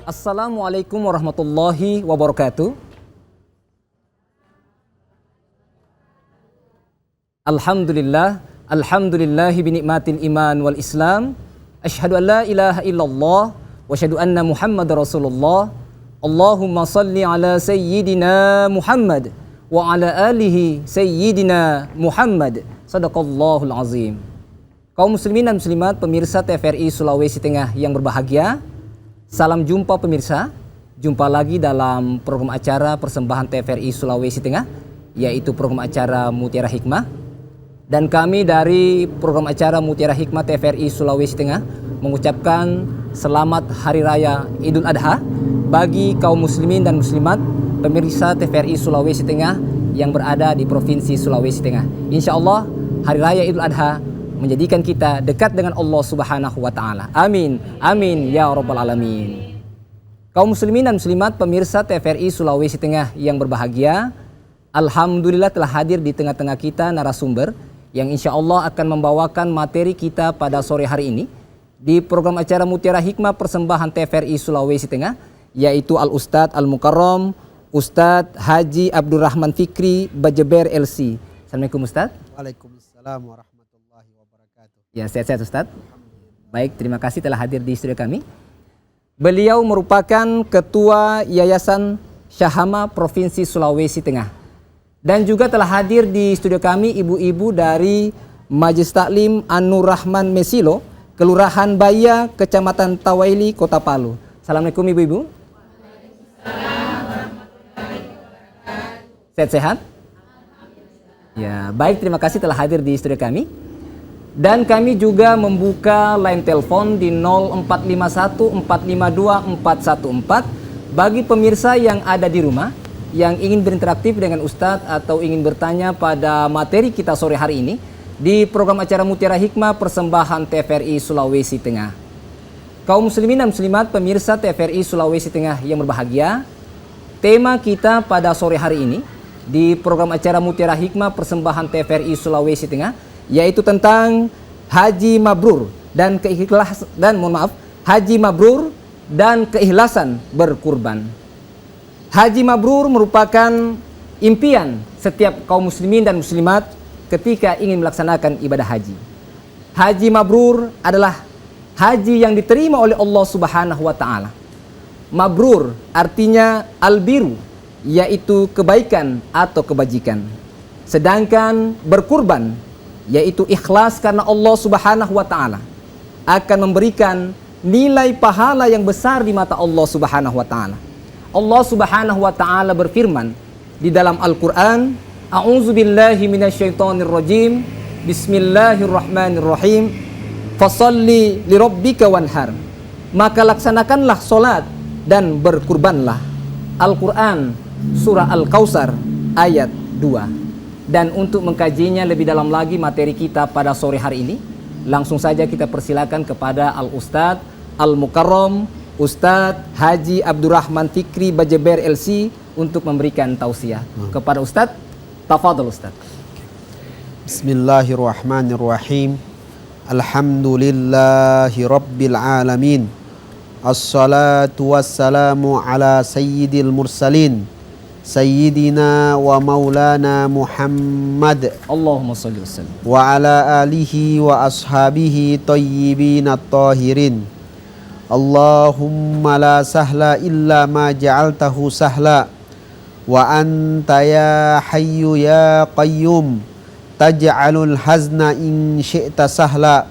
Assalamualaikum warahmatullahi wabarakatuh. Alhamdulillah, alhamdulillahi binikmatil iman wal islam. Asyhadu an la ilaha illallah wa asyhadu anna Muhammadar Rasulullah. Allahumma salli ala sayyidina Muhammad wa ala alihi sayyidina Muhammad. Sadaqallahul azim. Kaum muslimin dan muslimat pemirsa TVRI Sulawesi Tengah yang berbahagia, salam jumpa pemirsa. Jumpa lagi dalam program acara persembahan TVRI Sulawesi Tengah, yaitu program acara Mutiara Hikmah. Dan kami dari program acara Mutiara Hikmah TVRI Sulawesi Tengah mengucapkan selamat Hari Raya Idul Adha bagi kaum muslimin dan muslimat pemirsa TVRI Sulawesi Tengah yang berada di Provinsi Sulawesi Tengah. Insya Allah Hari Raya Idul Adha menjadikan kita dekat dengan Allah Subhanahu wa Ta'ala. Amin, amin ya Rabbal Alamin. Kaum muslimin dan muslimat pemirsa TVRI Sulawesi Tengah yang berbahagia, alhamdulillah telah hadir di tengah-tengah kita narasumber yang insya Allah akan membawakan materi kita pada sore hari ini di program acara Mutiara Hikmah persembahan TVRI Sulawesi Tengah, yaitu Al-Ustadz Al-Mukarram Ustadz Haji Abdurrahman Fikri Bajeber LC. Assalamualaikum Ustadz. Waalaikumsalam warahmatullahi wabarakatuh. Ya, sehat-sehat Ustadz. Baik, terima kasih telah hadir di studio kami. Beliau merupakan Ketua Yayasan Syahama Provinsi Sulawesi Tengah. Dan juga telah hadir di studio kami ibu-ibu dari Majelis Taklim An-Nur Rahman Mesilo, Kelurahan Baya, Kecamatan Tawaili, Kota Palu. Assalamualaikum ibu-ibu. Sehat-sehat? Ya, baik, terima kasih telah hadir di studio kami. Dan kami juga membuka line telepon di 0451 452 414 bagi pemirsa yang ada di rumah yang ingin berinteraktif dengan Ustadz atau ingin bertanya pada materi kita sore hari ini di program acara Mutiara Hikmah persembahan TVRI Sulawesi Tengah. Kaum muslimin dan muslimat pemirsa TVRI Sulawesi Tengah yang berbahagia, tema kita pada sore hari ini di program acara Mutiara Hikmah persembahan TVRI Sulawesi Tengah yaitu tentang haji mabrur dan haji mabrur dan keikhlasan berkurban. Haji mabrur merupakan impian setiap kaum muslimin dan muslimat ketika ingin melaksanakan ibadah haji. Haji mabrur adalah haji yang diterima oleh Allah Subhanahu wa Ta'ala. Mabrur artinya albiru, yaitu kebaikan atau kebajikan. Sedangkan berkurban yaitu ikhlas karena Allah Subhanahu wa Ta'ala akan memberikan nilai pahala yang besar di mata Allah Subhanahu wa Ta'ala. Allah Subhanahu wa Ta'ala berfirman di dalam Al-Qur'an, A'udzubillahi minasyaitonirrajim, Bismillahirrahmanirrahim, Fasalli lirabbika wanhar. Maka laksanakanlah solat dan berkurbanlah. Al-Qur'an surah Al-Kautsar ayat 2. Dan untuk mengkajinya lebih dalam lagi materi kita pada sore hari ini, langsung saja kita persilakan kepada Al-Ustadz Al-Mukarram Ustadz Haji Abdurrahman Fikri Bajeber LC untuk memberikan tausiah kepada Ustadz. Tafadhol Ustadz. Bismillahirrahmanirrahim. Alhamdulillahi rabbil alamin. Assalatu wassalamu ala sayyidil mursalin Sayyidina wa maulana Muhammad Allahumma salli wa sallim wa ala alihi wa ashabihi tayyibin at-tahirin. Allahumma la sahla illa ma ja'altahu sahla wa anta ya hayyu ya qayyum taj'alul hazna in syi'ta sahla.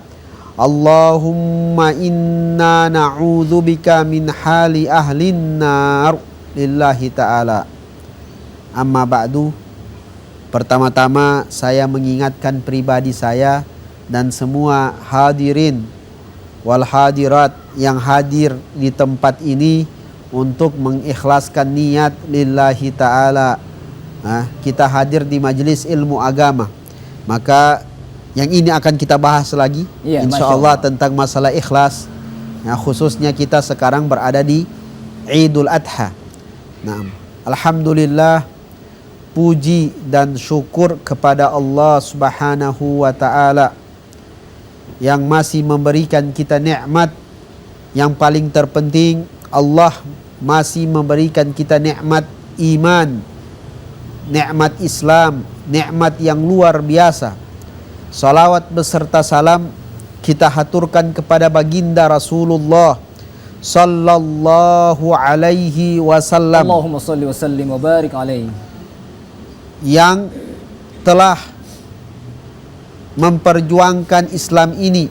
Allahumma inna na'udzubika min hali ahlin nar lillahi ta'ala. Amma ba'du. Pertama-tama saya mengingatkan pribadi saya dan semua hadirin wal hadirat yang hadir di tempat ini untuk mengikhlaskan niat lillahi ta'ala. Kita hadir di majelis ilmu agama, maka yang ini akan kita bahas lagi insyaallah tentang masalah ikhlas. Khususnya kita sekarang berada di Idul Adha. Alhamdulillah, puji dan syukur kepada Allah Subhanahu wa Ta'ala yang masih memberikan kita nikmat yang paling terpenting. Allah masih memberikan kita nikmat iman, nikmat Islam, nikmat yang luar biasa. Salawat beserta salam kita haturkan kepada baginda Rasulullah sallallahu alaihi wasallam Allahumma salli wa sallim wa barik alaihi, yang telah memperjuangkan Islam ini,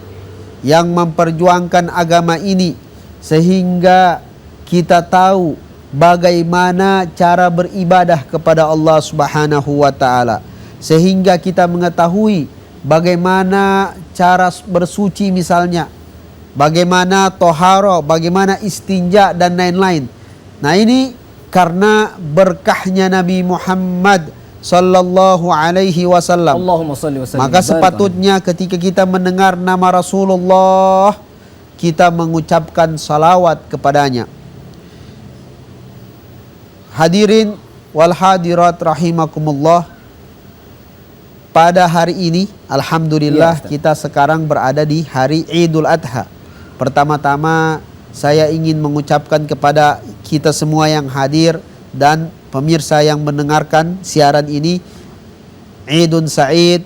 yang memperjuangkan agama ini, sehingga kita tahu bagaimana cara beribadah kepada Allah Subhanahu wa taala, sehingga kita mengetahui bagaimana cara bersuci misalnya, bagaimana toharo, bagaimana istinja dan lain-lain. Nah, ini karena berkahnya Nabi Muhammad sallallahu alaihi wasallam. Allahumma salli wa sallim Maka wa barik sepatutnya ketika kita mendengar nama Rasulullah, kita mengucapkan salawat kepadanya. Hadirin wal hadirat rahimakumullah, pada hari ini alhamdulillah kita sekarang berada di hari Idul Adha. Pertama-tama saya ingin mengucapkan kepada kita semua yang hadir dan pemirsa yang mendengarkan siaran ini, Idun Sa'id,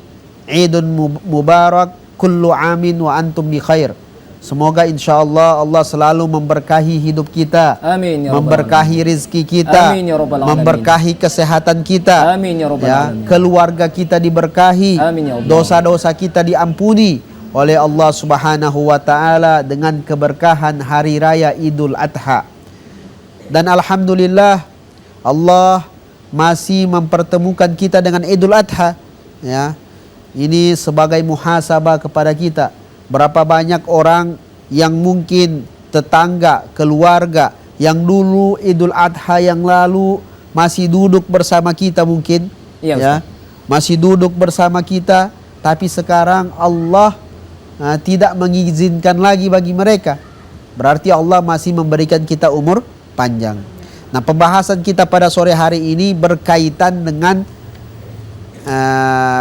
Idun Mubarak, kullu amin wa antum bi khair. Semoga insyaallah Allah selalu memberkahi hidup kita, Amin ya memberkahi rizki kita, Amin ya rabbal alamin. memberkahi kesehatan kita, Amin ya rabbal alamin. keluarga kita diberkahi, Amin ya Allah. dosa-dosa kita diampuni oleh Allah Subhanahu wa taala dengan keberkahan hari raya Idul Adha. Dan alhamdulillah Allah masih mempertemukan kita dengan Idul Adha, ya. Ini sebagai muhasabah kepada kita. Berapa banyak orang yang mungkin tetangga, keluarga yang dulu Idul Adha yang lalu masih duduk bersama kita mungkin, Iya, masih duduk bersama kita, tapi sekarang Allah tidak mengizinkan lagi bagi mereka. Berarti Allah masih memberikan kita umur panjang. Nah, pembahasan kita pada sore hari ini berkaitan dengan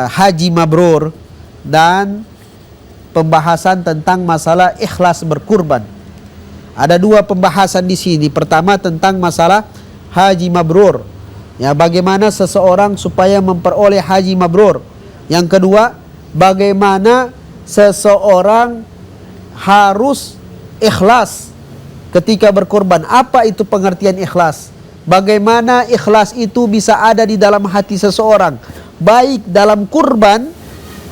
haji mabrur dan pembahasan tentang masalah ikhlas berkurban. Ada dua pembahasan di sini. Pertama tentang masalah haji mabrur, ya, bagaimana seseorang supaya memperoleh haji mabrur. Yang kedua, bagaimana seseorang harus ikhlas ketika berkorban. Apa itu pengertian ikhlas? Bagaimana ikhlas itu bisa ada di dalam hati seseorang, baik dalam kurban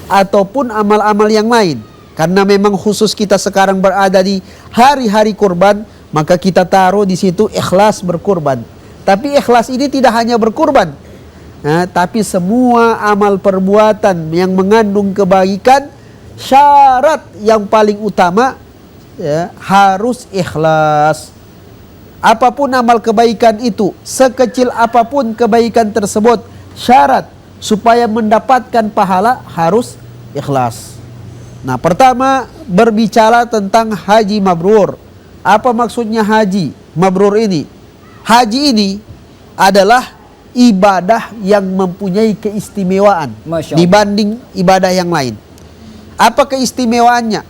ataupun amal-amal yang lain. Karena memang khusus kita sekarang berada di hari-hari kurban, maka kita taruh di situ ikhlas berkurban. Tapi ikhlas ini tidak hanya berkurban, tapi semua amal perbuatan yang mengandung kebaikan, syarat yang paling utama, ya, harus ikhlas. Apapun amal kebaikan itu, sekecil apapun kebaikan tersebut, syarat supaya mendapatkan pahala harus ikhlas. Nah, pertama berbicara tentang haji mabrur. Apa maksudnya haji mabrur ini? Haji ini adalah ibadah yang mempunyai keistimewaan dibanding ibadah yang lain. Apa keistimewaannya?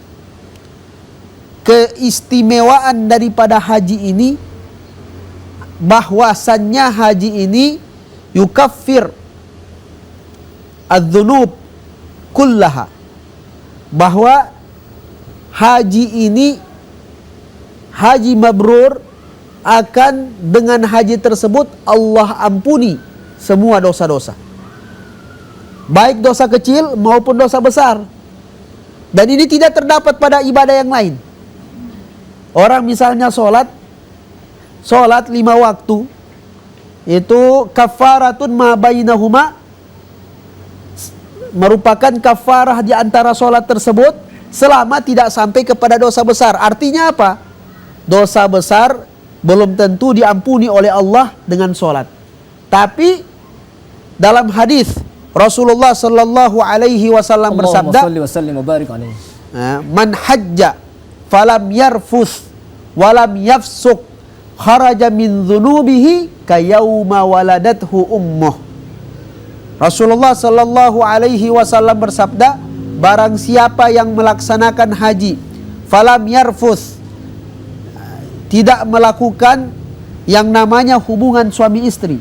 Keistimewaan daripada haji ini, bahwasannya haji ini yukaffir adz-dzunub kullaha. Bahwa haji ini, haji mabrur, akan dengan haji tersebut Allah ampuni semua dosa-dosa, baik dosa kecil maupun dosa besar. Dan ini tidak terdapat pada ibadah yang lain. Orang misalnya sholat 5 waktu, itu kafaratun ma bainahuma, merupakan kafarah di antara sholat tersebut selama tidak sampai kepada dosa besar. Artinya apa? Dosa besar belum tentu diampuni oleh Allah dengan sholat. Tapi dalam hadis Rasulullah sallallahu alaihi wasallam bersabda, man hajja falam yarfus walam yafsuk kharaja min dzunubihi kayauma waladathu ummuh. Rasulullah sallallahu alaihi wasallam bersabda, barang siapa yang melaksanakan haji falam yarfus, tidak melakukan yang namanya hubungan suami istri.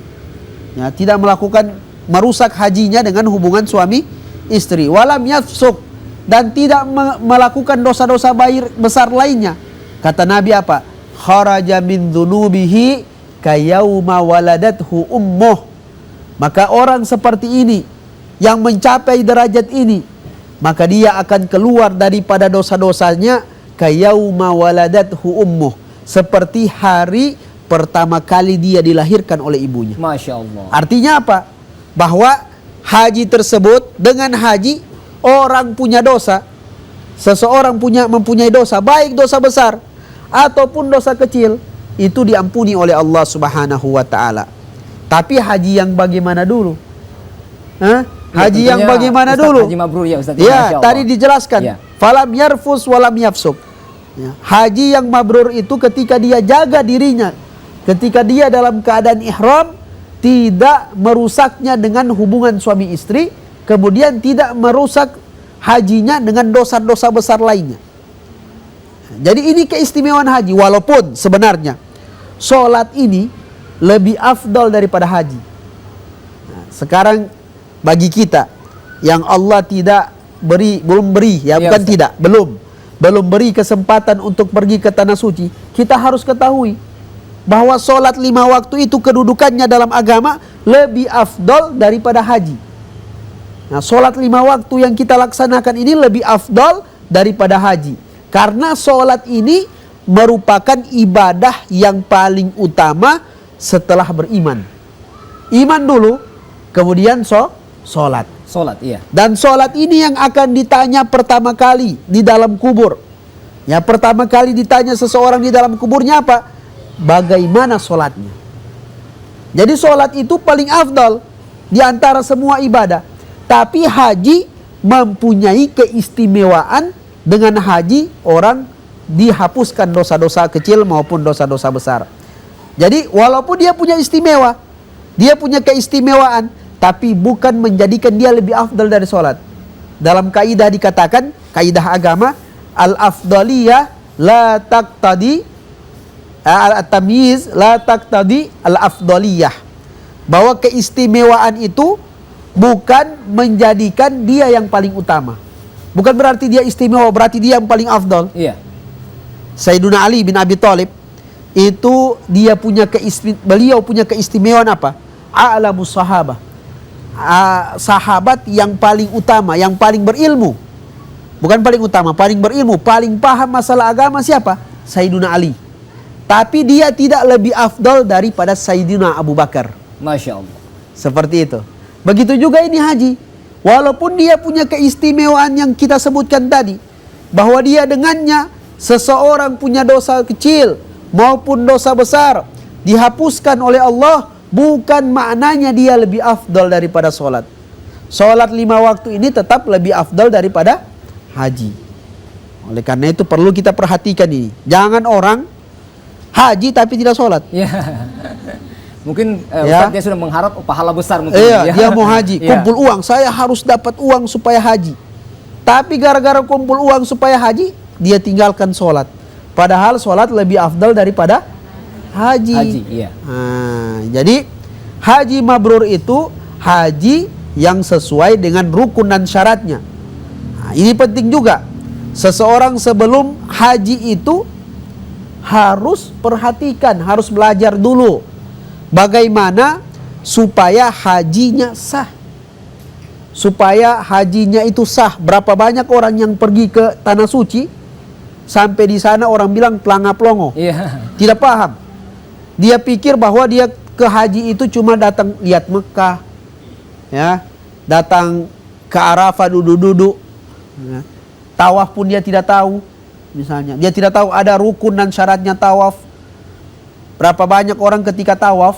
Ya, tidak melakukan merusak hajinya dengan hubungan suami istri. Walam yafsuk, dan tidak melakukan dosa-dosa besar lainnya. Kata Nabi apa? Kharaja min dzunubihi kayauma waladathu ummuh. Maka orang seperti ini yang mencapai derajat ini, maka dia akan keluar daripada dosa-dosanya kayauma waladathu ummuh, seperti hari pertama kali dia dilahirkan oleh ibunya. Masya Allah. Artinya apa? Bahwa haji tersebut, dengan haji orang punya dosa, seseorang mempunyai dosa, baik dosa besar ataupun dosa kecil, itu diampuni oleh Allah Subhanahu wa taala. Tapi haji yang bagaimana dulu? Haji yang bagaimana Ustaz, dulu? Haji mabrur ya Ustaz. Ya, tadi dijelaskan. Ya. Falam yarfus walam yafsuk. Ya, haji yang mabrur itu ketika dia jaga dirinya, ketika dia dalam keadaan ihram, tidak merusaknya dengan hubungan suami istri, kemudian tidak merusak hajinya dengan dosa-dosa besar lainnya. Jadi ini keistimewaan haji, walaupun sebenarnya sholat ini lebih afdal daripada haji. Nah, sekarang bagi kita yang Allah belum beri, bukan Ustaz. tidak, belum beri kesempatan untuk pergi ke tanah suci, kita harus ketahui bahwa sholat 5 waktu itu kedudukannya dalam agama lebih afdal daripada haji. Nah, sholat 5 waktu yang kita laksanakan ini lebih afdal daripada haji, karena sholat ini merupakan ibadah yang paling utama setelah beriman. Iman dulu, kemudian sholat. Sholat, iya. Dan sholat ini yang akan ditanya pertama kali di dalam kubur. Ya, pertama kali ditanya seseorang di dalam kuburnya apa? Bagaimana sholatnya. Jadi sholat itu paling afdal di antara semua ibadah. Tapi haji mempunyai keistimewaan. Dengan haji orang dihapuskan dosa-dosa kecil maupun dosa-dosa besar. Jadi walaupun dia punya istimewa, dia punya keistimewaan, tapi bukan menjadikan dia lebih afdal dari sholat. Dalam kaidah dikatakan, kaidah agama, al-afdaliyah la taqtadi al-tamyiz la taqtadi al-afdaliyah. Bahwa keistimewaan itu bukan menjadikan dia yang paling utama. Bukan berarti dia istimewa, berarti dia yang paling afdal. Iya. Sayyiduna Ali bin Abi Thalib itu beliau punya keistimewaan apa? A'lamus sahabah. Sahabat yang paling utama, yang paling berilmu. Bukan paling utama, paling berilmu, paling paham masalah agama siapa? Sayyiduna Ali. Tapi dia tidak lebih afdal daripada Sayyidina Abu Bakar. Masya Allah. Seperti itu. Begitu juga ini haji. Walaupun dia punya keistimewaan yang kita sebutkan tadi, bahwa dia dengannya seseorang punya dosa kecil maupun dosa besar dihapuskan oleh Allah, bukan maknanya dia lebih afdal daripada sholat. Sholat 5 waktu ini tetap lebih afdal daripada haji. Oleh karena itu perlu kita perhatikan ini. Jangan orang haji tapi tidak sholat. Ya. Mungkin Ustaz dia sudah mengharap pahala besar mungkin. Iya, dia mau haji, kumpul uang, saya harus dapat uang supaya haji. Tapi gara-gara kumpul uang supaya haji, dia tinggalkan sholat. Padahal sholat lebih afdal daripada haji. Haji, iya. Nah, jadi haji mabrur itu haji yang sesuai dengan rukun dan syaratnya. Nah, ini penting juga. Seseorang sebelum haji itu harus perhatikan, harus belajar dulu bagaimana supaya hajinya sah. Supaya hajinya itu sah. Berapa banyak orang yang pergi ke tanah suci, sampai di sana orang bilang pelanga-pelongo. Iya. Tidak paham. Dia pikir bahwa dia ke haji itu cuma datang lihat Mekah, ya, datang ke Arafah duduk-duduk. Ya. Tawaf pun dia tidak tahu. Misalnya, dia tidak tahu ada rukun dan syaratnya tawaf. Berapa banyak orang ketika tawaf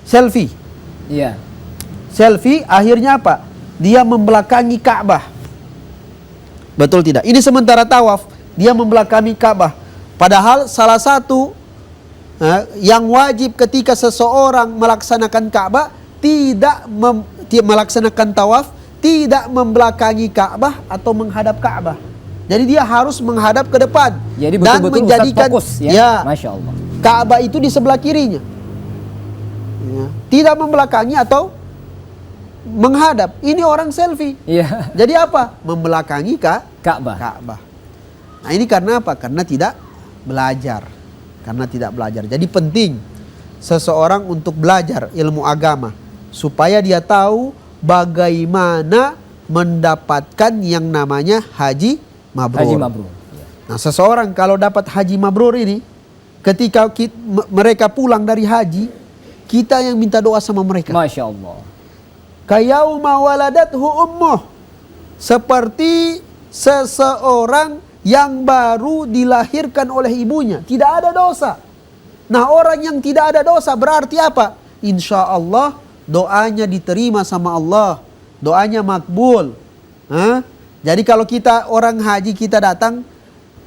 selfie. Iya. Selfie akhirnya apa? Dia membelakangi Ka'bah. Betul tidak? Ini sementara tawaf, dia membelakangi Ka'bah. Padahal salah satu yang wajib ketika seseorang melaksanakan Ka'bah, tidak melaksanakan tawaf, tidak membelakangi Ka'bah atau menghadap Ka'bah. Jadi dia harus menghadap ke depan Jadi dan betul-betul menjadikan Ustaz fokus ya. ya, Masya Allah. Ka'bah itu di sebelah kirinya. Ya. Tidak membelakangi atau menghadap. Ini orang selfie. Iya. Jadi apa? Membelakangi Ka'bah. Ka'bah. Nah ini karena apa? Karena tidak belajar. Karena tidak belajar. Jadi penting seseorang untuk belajar ilmu agama supaya dia tahu bagaimana mendapatkan yang namanya haji mabrur. Haji mabrur. Nah, seseorang kalau dapat haji mabrur ini, ketika mereka pulang dari haji, kita yang minta doa sama mereka. Masya Allah. Kayauma waladathu ummuh. Seperti seseorang yang baru dilahirkan oleh ibunya, tidak ada dosa. Nah, orang yang tidak ada dosa berarti apa? Insya Allah doanya diterima sama Allah. Doanya makbul. Hah? Jadi kalau kita orang haji kita datang,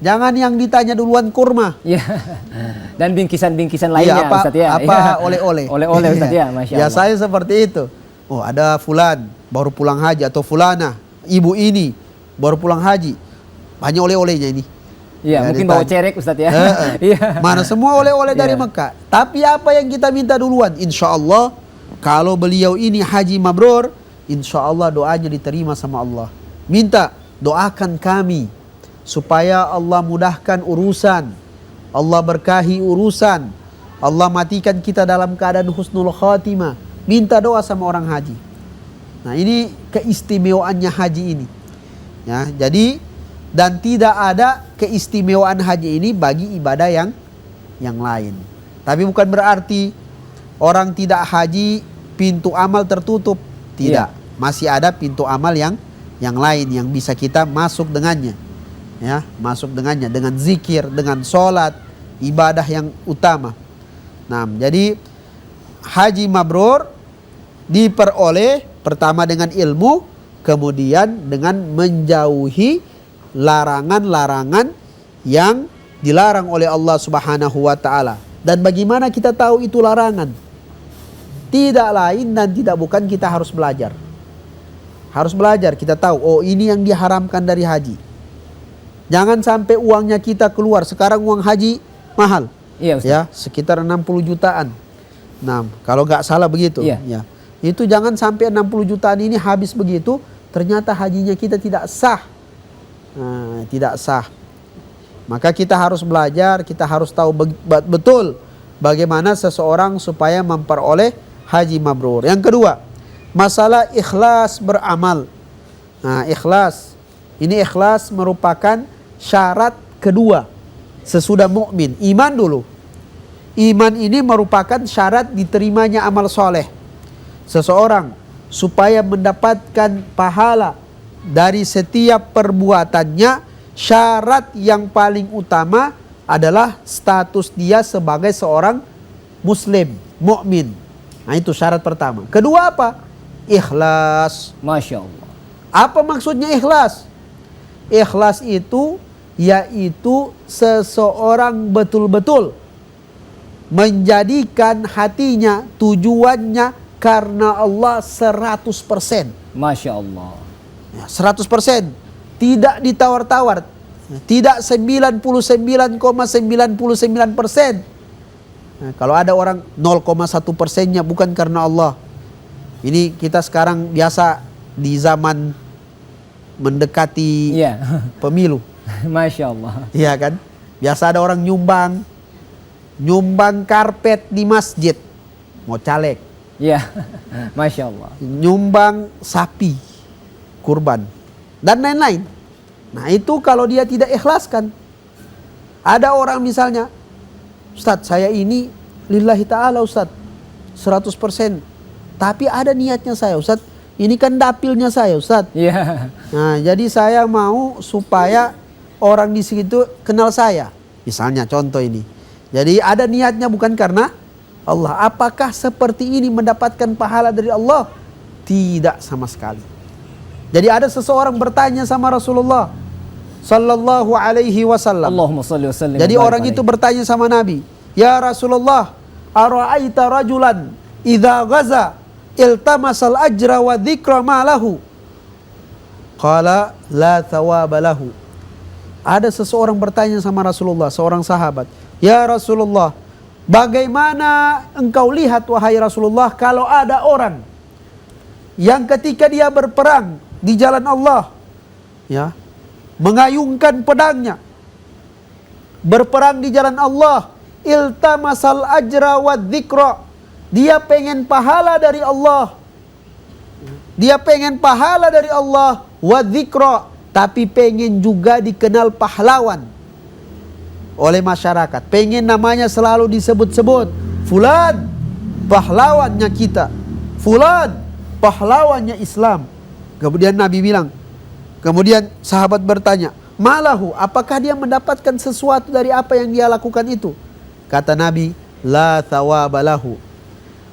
jangan yang ditanya duluan kurma. Ya. Dan bingkisan-bingkisan lainnya, Iya, apa, Ustaz ya. apa Ya. oleh-oleh. Oleh-oleh Ustaz ya, Masya Ya Allah. saya seperti itu. Oh ada fulan baru pulang haji atau fulana, ibu ini baru pulang haji. Banyak oleh-olehnya ini. Iya, Ya, mungkin ditanya. bawa cerek Ustaz ya. Iya. Mana semua oleh-oleh dari Iya. Mekah. Tapi apa yang kita minta duluan? Insya Allah kalau beliau ini haji mabrur, insya Allah doanya diterima sama Allah. Minta doakan kami supaya Allah mudahkan urusan, Allah berkahi urusan, Allah matikan kita dalam keadaan husnul khatimah. Minta doa sama orang haji. Nah ini keistimewaannya haji ini. Ya, jadi dan tidak ada keistimewaan haji ini bagi ibadah yang lain. Tapi bukan berarti orang tidak haji pintu amal tertutup. Tidak. Iya. Masih ada pintu amal yang lain yang bisa kita masuk dengannya. Ya, masuk dengannya dengan zikir, dengan sholat, ibadah yang utama. Nah, jadi haji mabrur diperoleh pertama dengan ilmu, kemudian dengan menjauhi larangan-larangan yang dilarang oleh Allah Subhanahu wa taala. Dan bagaimana kita tahu itu larangan? Tidak lain dan tidak bukan kita harus belajar. Harus belajar, kita tahu oh ini yang diharamkan dari haji. Jangan sampai uangnya kita keluar. Sekarang uang haji mahal. Iya Ustaz. Ya, sekitar 60 jutaan. Nah, kalau nggak salah begitu. Iya. Ya. Itu jangan sampai 60 jutaan ini habis begitu, ternyata hajinya kita tidak sah. Nah, tidak sah. Maka kita harus belajar, kita harus tahu betul bagaimana seseorang supaya memperoleh haji mabrur. Yang kedua, masalah ikhlas beramal. Nah, ikhlas. Ini ikhlas merupakan syarat kedua sesudah mukmin. Iman dulu. Iman ini merupakan syarat diterimanya amal soleh. Seseorang supaya mendapatkan pahala dari setiap perbuatannya, syarat yang paling utama adalah status dia sebagai seorang muslim, mukmin. Nah itu syarat pertama. Kedua apa? Ikhlas. Masya Allah. Apa maksudnya ikhlas? Ikhlas itu yaitu seseorang betul-betul menjadikan hatinya, tujuannya karena Allah 100%. Masya Allah. Ya, 100%. Tidak ditawar-tawar. Tidak 99,99%. Nah, kalau ada orang 0,1%-nya bukan karena Allah. Ini kita sekarang biasa di zaman mendekati Iya. pemilu. Masya Allah. Iya kan? Biasa ada orang nyumbang karpet di masjid. Mau caleg. Iya. Masya Allah. Nyumbang sapi kurban dan lain-lain. Nah itu kalau dia tidak ikhlaskan. Ada orang misalnya, Ustadz saya ini lillahi ta'ala Ustadz 100%. Tapi ada niatnya saya Ustadz, ini kan dapilnya saya Ustadz. Iya. Nah jadi saya mau supaya orang di situ kenal saya. Misalnya contoh ini. Jadi ada niatnya bukan karena Allah. Apakah seperti ini mendapatkan pahala dari Allah? Tidak sama sekali. Jadi ada seseorang bertanya sama Rasulullah sallallahu alaihi wasallam. Allahumma salli wa sallim. Jadi orang itu bertanya sama Nabi, "Ya Rasulullah, ara'aita rajulan idza ghaza iltamasal ajra wa dzikra ma lahu?" Qala la thawaba lahu Ada seseorang bertanya sama Rasulullah, seorang sahabat, "Ya Rasulullah, bagaimana engkau lihat wahai Rasulullah kalau ada orang yang ketika dia berperang di jalan Allah, ya, mengayunkan pedangnya, berperang di jalan Allah, iltamasal ajra wa dzikra, dia pengen pahala dari Allah, dia pengen pahala dari Allah, wa dzikra, tapi pengen juga dikenal pahlawan oleh masyarakat, pengen namanya selalu disebut-sebut, fulan pahlawannya kita, fulan pahlawannya Islam." Kemudian Nabi bilang, kemudian sahabat bertanya, "Malahu, apakah dia mendapatkan sesuatu dari apa yang dia lakukan itu?" Kata Nabi, "La thawabalahu."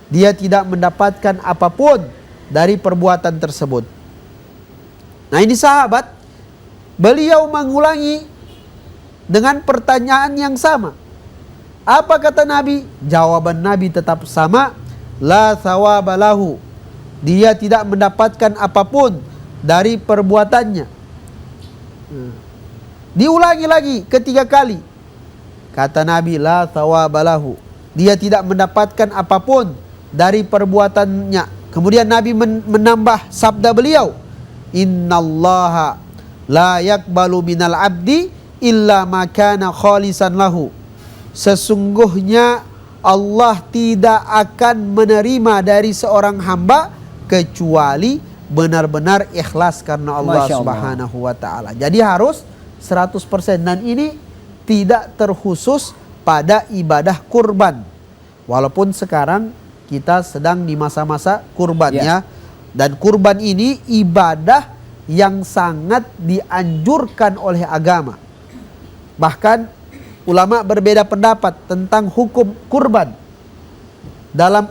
Dia tidak mendapatkan apapun dari perbuatan tersebut. Nah, ini sahabat, beliau mengulangi dengan pertanyaan yang sama. Apa kata Nabi? Jawaban Nabi tetap sama, la thawabalahu. Dia tidak mendapatkan apapun dari perbuatannya. Diulangi lagi ketiga kali. Kata Nabi, la thawabalahu. Dia tidak mendapatkan apapun dari perbuatannya. Kemudian Nabi menambah sabda beliau, innallaha la yakbalu minal abdi illa ma kana khalisan lahu. Sesungguhnya Allah tidak akan menerima dari seorang hamba kecuali benar-benar ikhlas karena Allah Subhanahu wa taala. Jadi harus 100%, dan ini tidak terkhusus pada ibadah kurban. Walaupun sekarang kita sedang di masa-masa kurban ya. Dan kurban ini ibadah yang sangat dianjurkan oleh agama. Bahkan ulama berbeda pendapat tentang hukum kurban. Dalam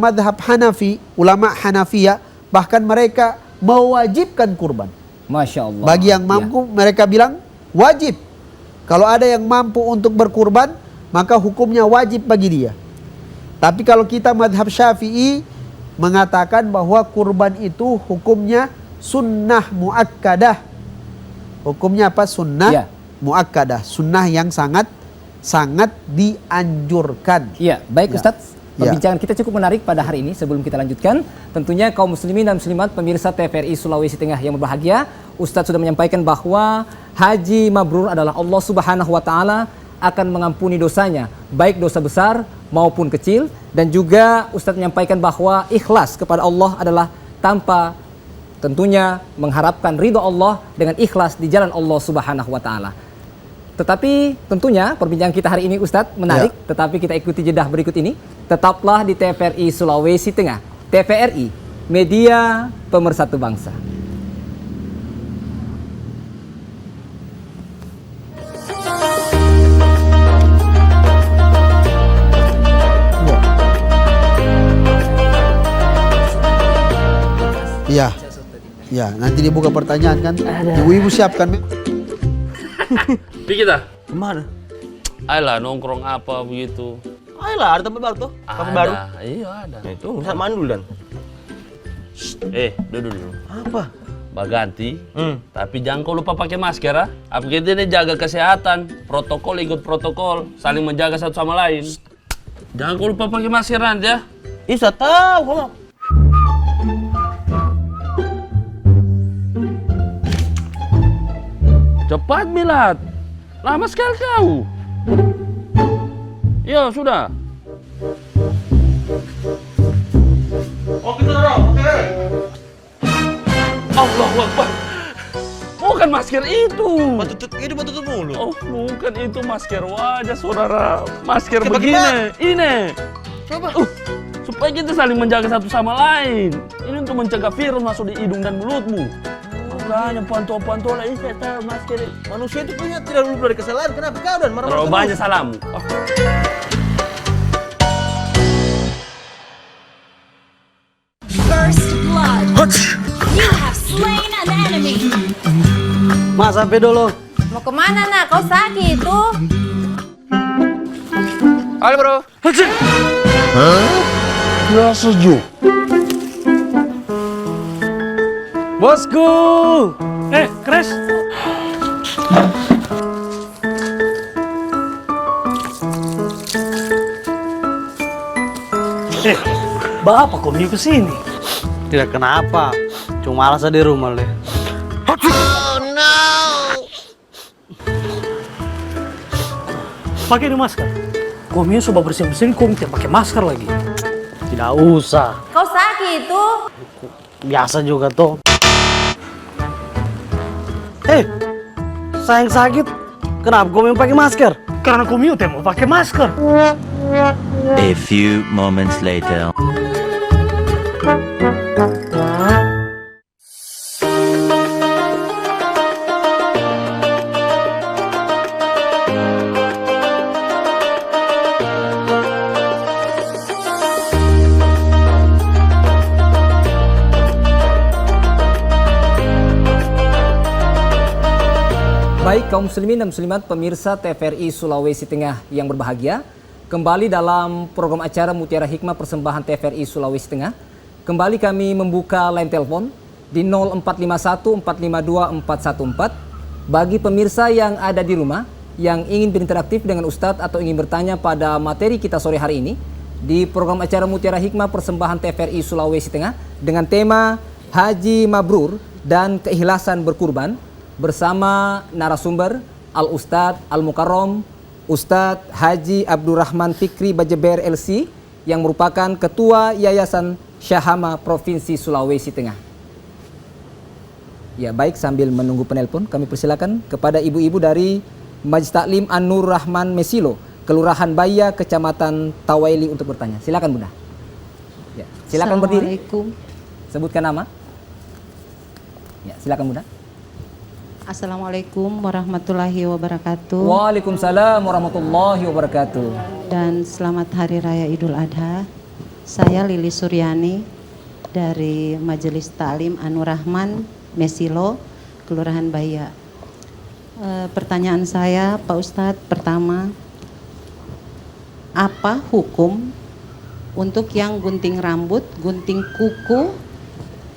madhab Hanafi, ulama Hanafiyah, bahkan mereka mewajibkan kurban. Masya Allah. Bagi yang mampu, mereka bilang wajib. Kalau ada yang mampu untuk berkurban, maka hukumnya wajib bagi dia. Tapi kalau kita madhab Syafi'i mengatakan bahwa kurban itu hukumnya sunnah muakkadah. Hukumnya apa? Sunnah muakkadah. Sunnah yang sangat dianjurkan. Iya, baik Ustadz. Perbincangan kita cukup menarik pada hari ini. Sebelum kita lanjutkan, tentunya kaum muslimin dan muslimat pemirsa TVRI Sulawesi Tengah yang berbahagia, Ustadz sudah menyampaikan bahwa haji mabrur adalah Allah Subhanahu wa taala akan mengampuni dosanya, baik dosa besar maupun kecil, dan juga Ustadz menyampaikan bahwa ikhlas kepada Allah adalah tanpa tentunya mengharapkan ridho Allah dengan ikhlas di jalan Allah Subhanahu wa taala. Tetapi tentunya perbincangan kita hari ini Ustadz menarik, tetapi kita ikuti jedah berikut ini. Tetaplah di TVRI Sulawesi Tengah. TVRI, media pemersatu bangsa. Ya, nanti dibuka pertanyaan kan. Ibu-ibu siapkan. Pergi kita? Kemana? Ayolah nongkrong apa begitu. Ayolah, ada tempat baru tuh? Kafe baru? Iya ada. Nah, itu bisa mandul dan. Duduk dulu. Apa? Baganti, tapi jangan kau lupa pakai masker ya. Apa kita ini jaga kesehatan, protokol ikut protokol, saling menjaga satu sama lain. Jangan kau lupa pakai masker nanti ya. Isa tahu kamu. Cepat Milad, lama sekali kau. Ya sudah. Oke, Saudara. Oke. Allahu Akbar. Bukan masker itu. Batu mulu. Oh, bukan itu masker wajah saudara. Masker Oke, begini. bagaimana? Ini. Coba. Supaya kita saling menjaga satu sama lain. Ini untuk mencegah virus masuk di hidung dan mulutmu. Makanya pantau-pantau lah, saya tahu masker. Manusia itu punya tidak lulus dari kesalahan. Kenapa kau dan marah-marah Terlalu banyak salamu. Oh. First blood. You have slain an enemy. Mas, sampai dulu. Mau kemana nak? Kau sakit itu? Halo bro. Bosku. Crash. Bapak kok minggu kesini? Tidak kenapa, cuma malas di rumah deh. Pakai ini masker. Kok minggu coba bersih-bersih, kok tidak pakai masker lagi? Tidak usah, Kau sakit itu? biasa juga tuh. Saya yang sakit, kenapa kau mau pakai masker? Karena kok minggu mau pakai masker. A few moments later. Baik kaum muslimin dan muslimat pemirsa TVRI Sulawesi Tengah yang berbahagia, kembali dalam program acara Mutiara Hikmah persembahan TVRI Sulawesi Tengah. Kembali kami membuka line telepon di 0451 452 414 bagi pemirsa yang ada di rumah yang ingin berinteraktif dengan Ustadz atau ingin bertanya pada materi kita sore hari ini di program acara Mutiara Hikmah persembahan TVRI Sulawesi Tengah dengan tema Haji Mabrur dan Keikhlasan Berkurban bersama narasumber Al-Ustadz Al-Mukarram Ustadz Haji Abdurrahman Fikri Bajeber LC yang merupakan Ketua Yayasan Syahama Provinsi Sulawesi Tengah. Ya baik, sambil menunggu penelpon kami persilakan kepada ibu-ibu dari Majelis Taklim An-Nur Rahman Mesilo, Kelurahan Baya, Kecamatan Tawaili untuk bertanya. Silakan Bunda. Ya, silakan berdiri. Assalamualaikum. Sebutkan nama. Ya, silakan Bunda. Assalamualaikum warahmatullahi wabarakatuh. Waalaikumsalam warahmatullahi wabarakatuh. Dan selamat Hari Raya Idul Adha. Saya Lili Suryani dari Majelis Taklim An-Nur Rahman Mesilo, Kelurahan Baya. Pertanyaan saya, Pak Ustadz, pertama, apa hukum untuk yang gunting rambut, gunting kuku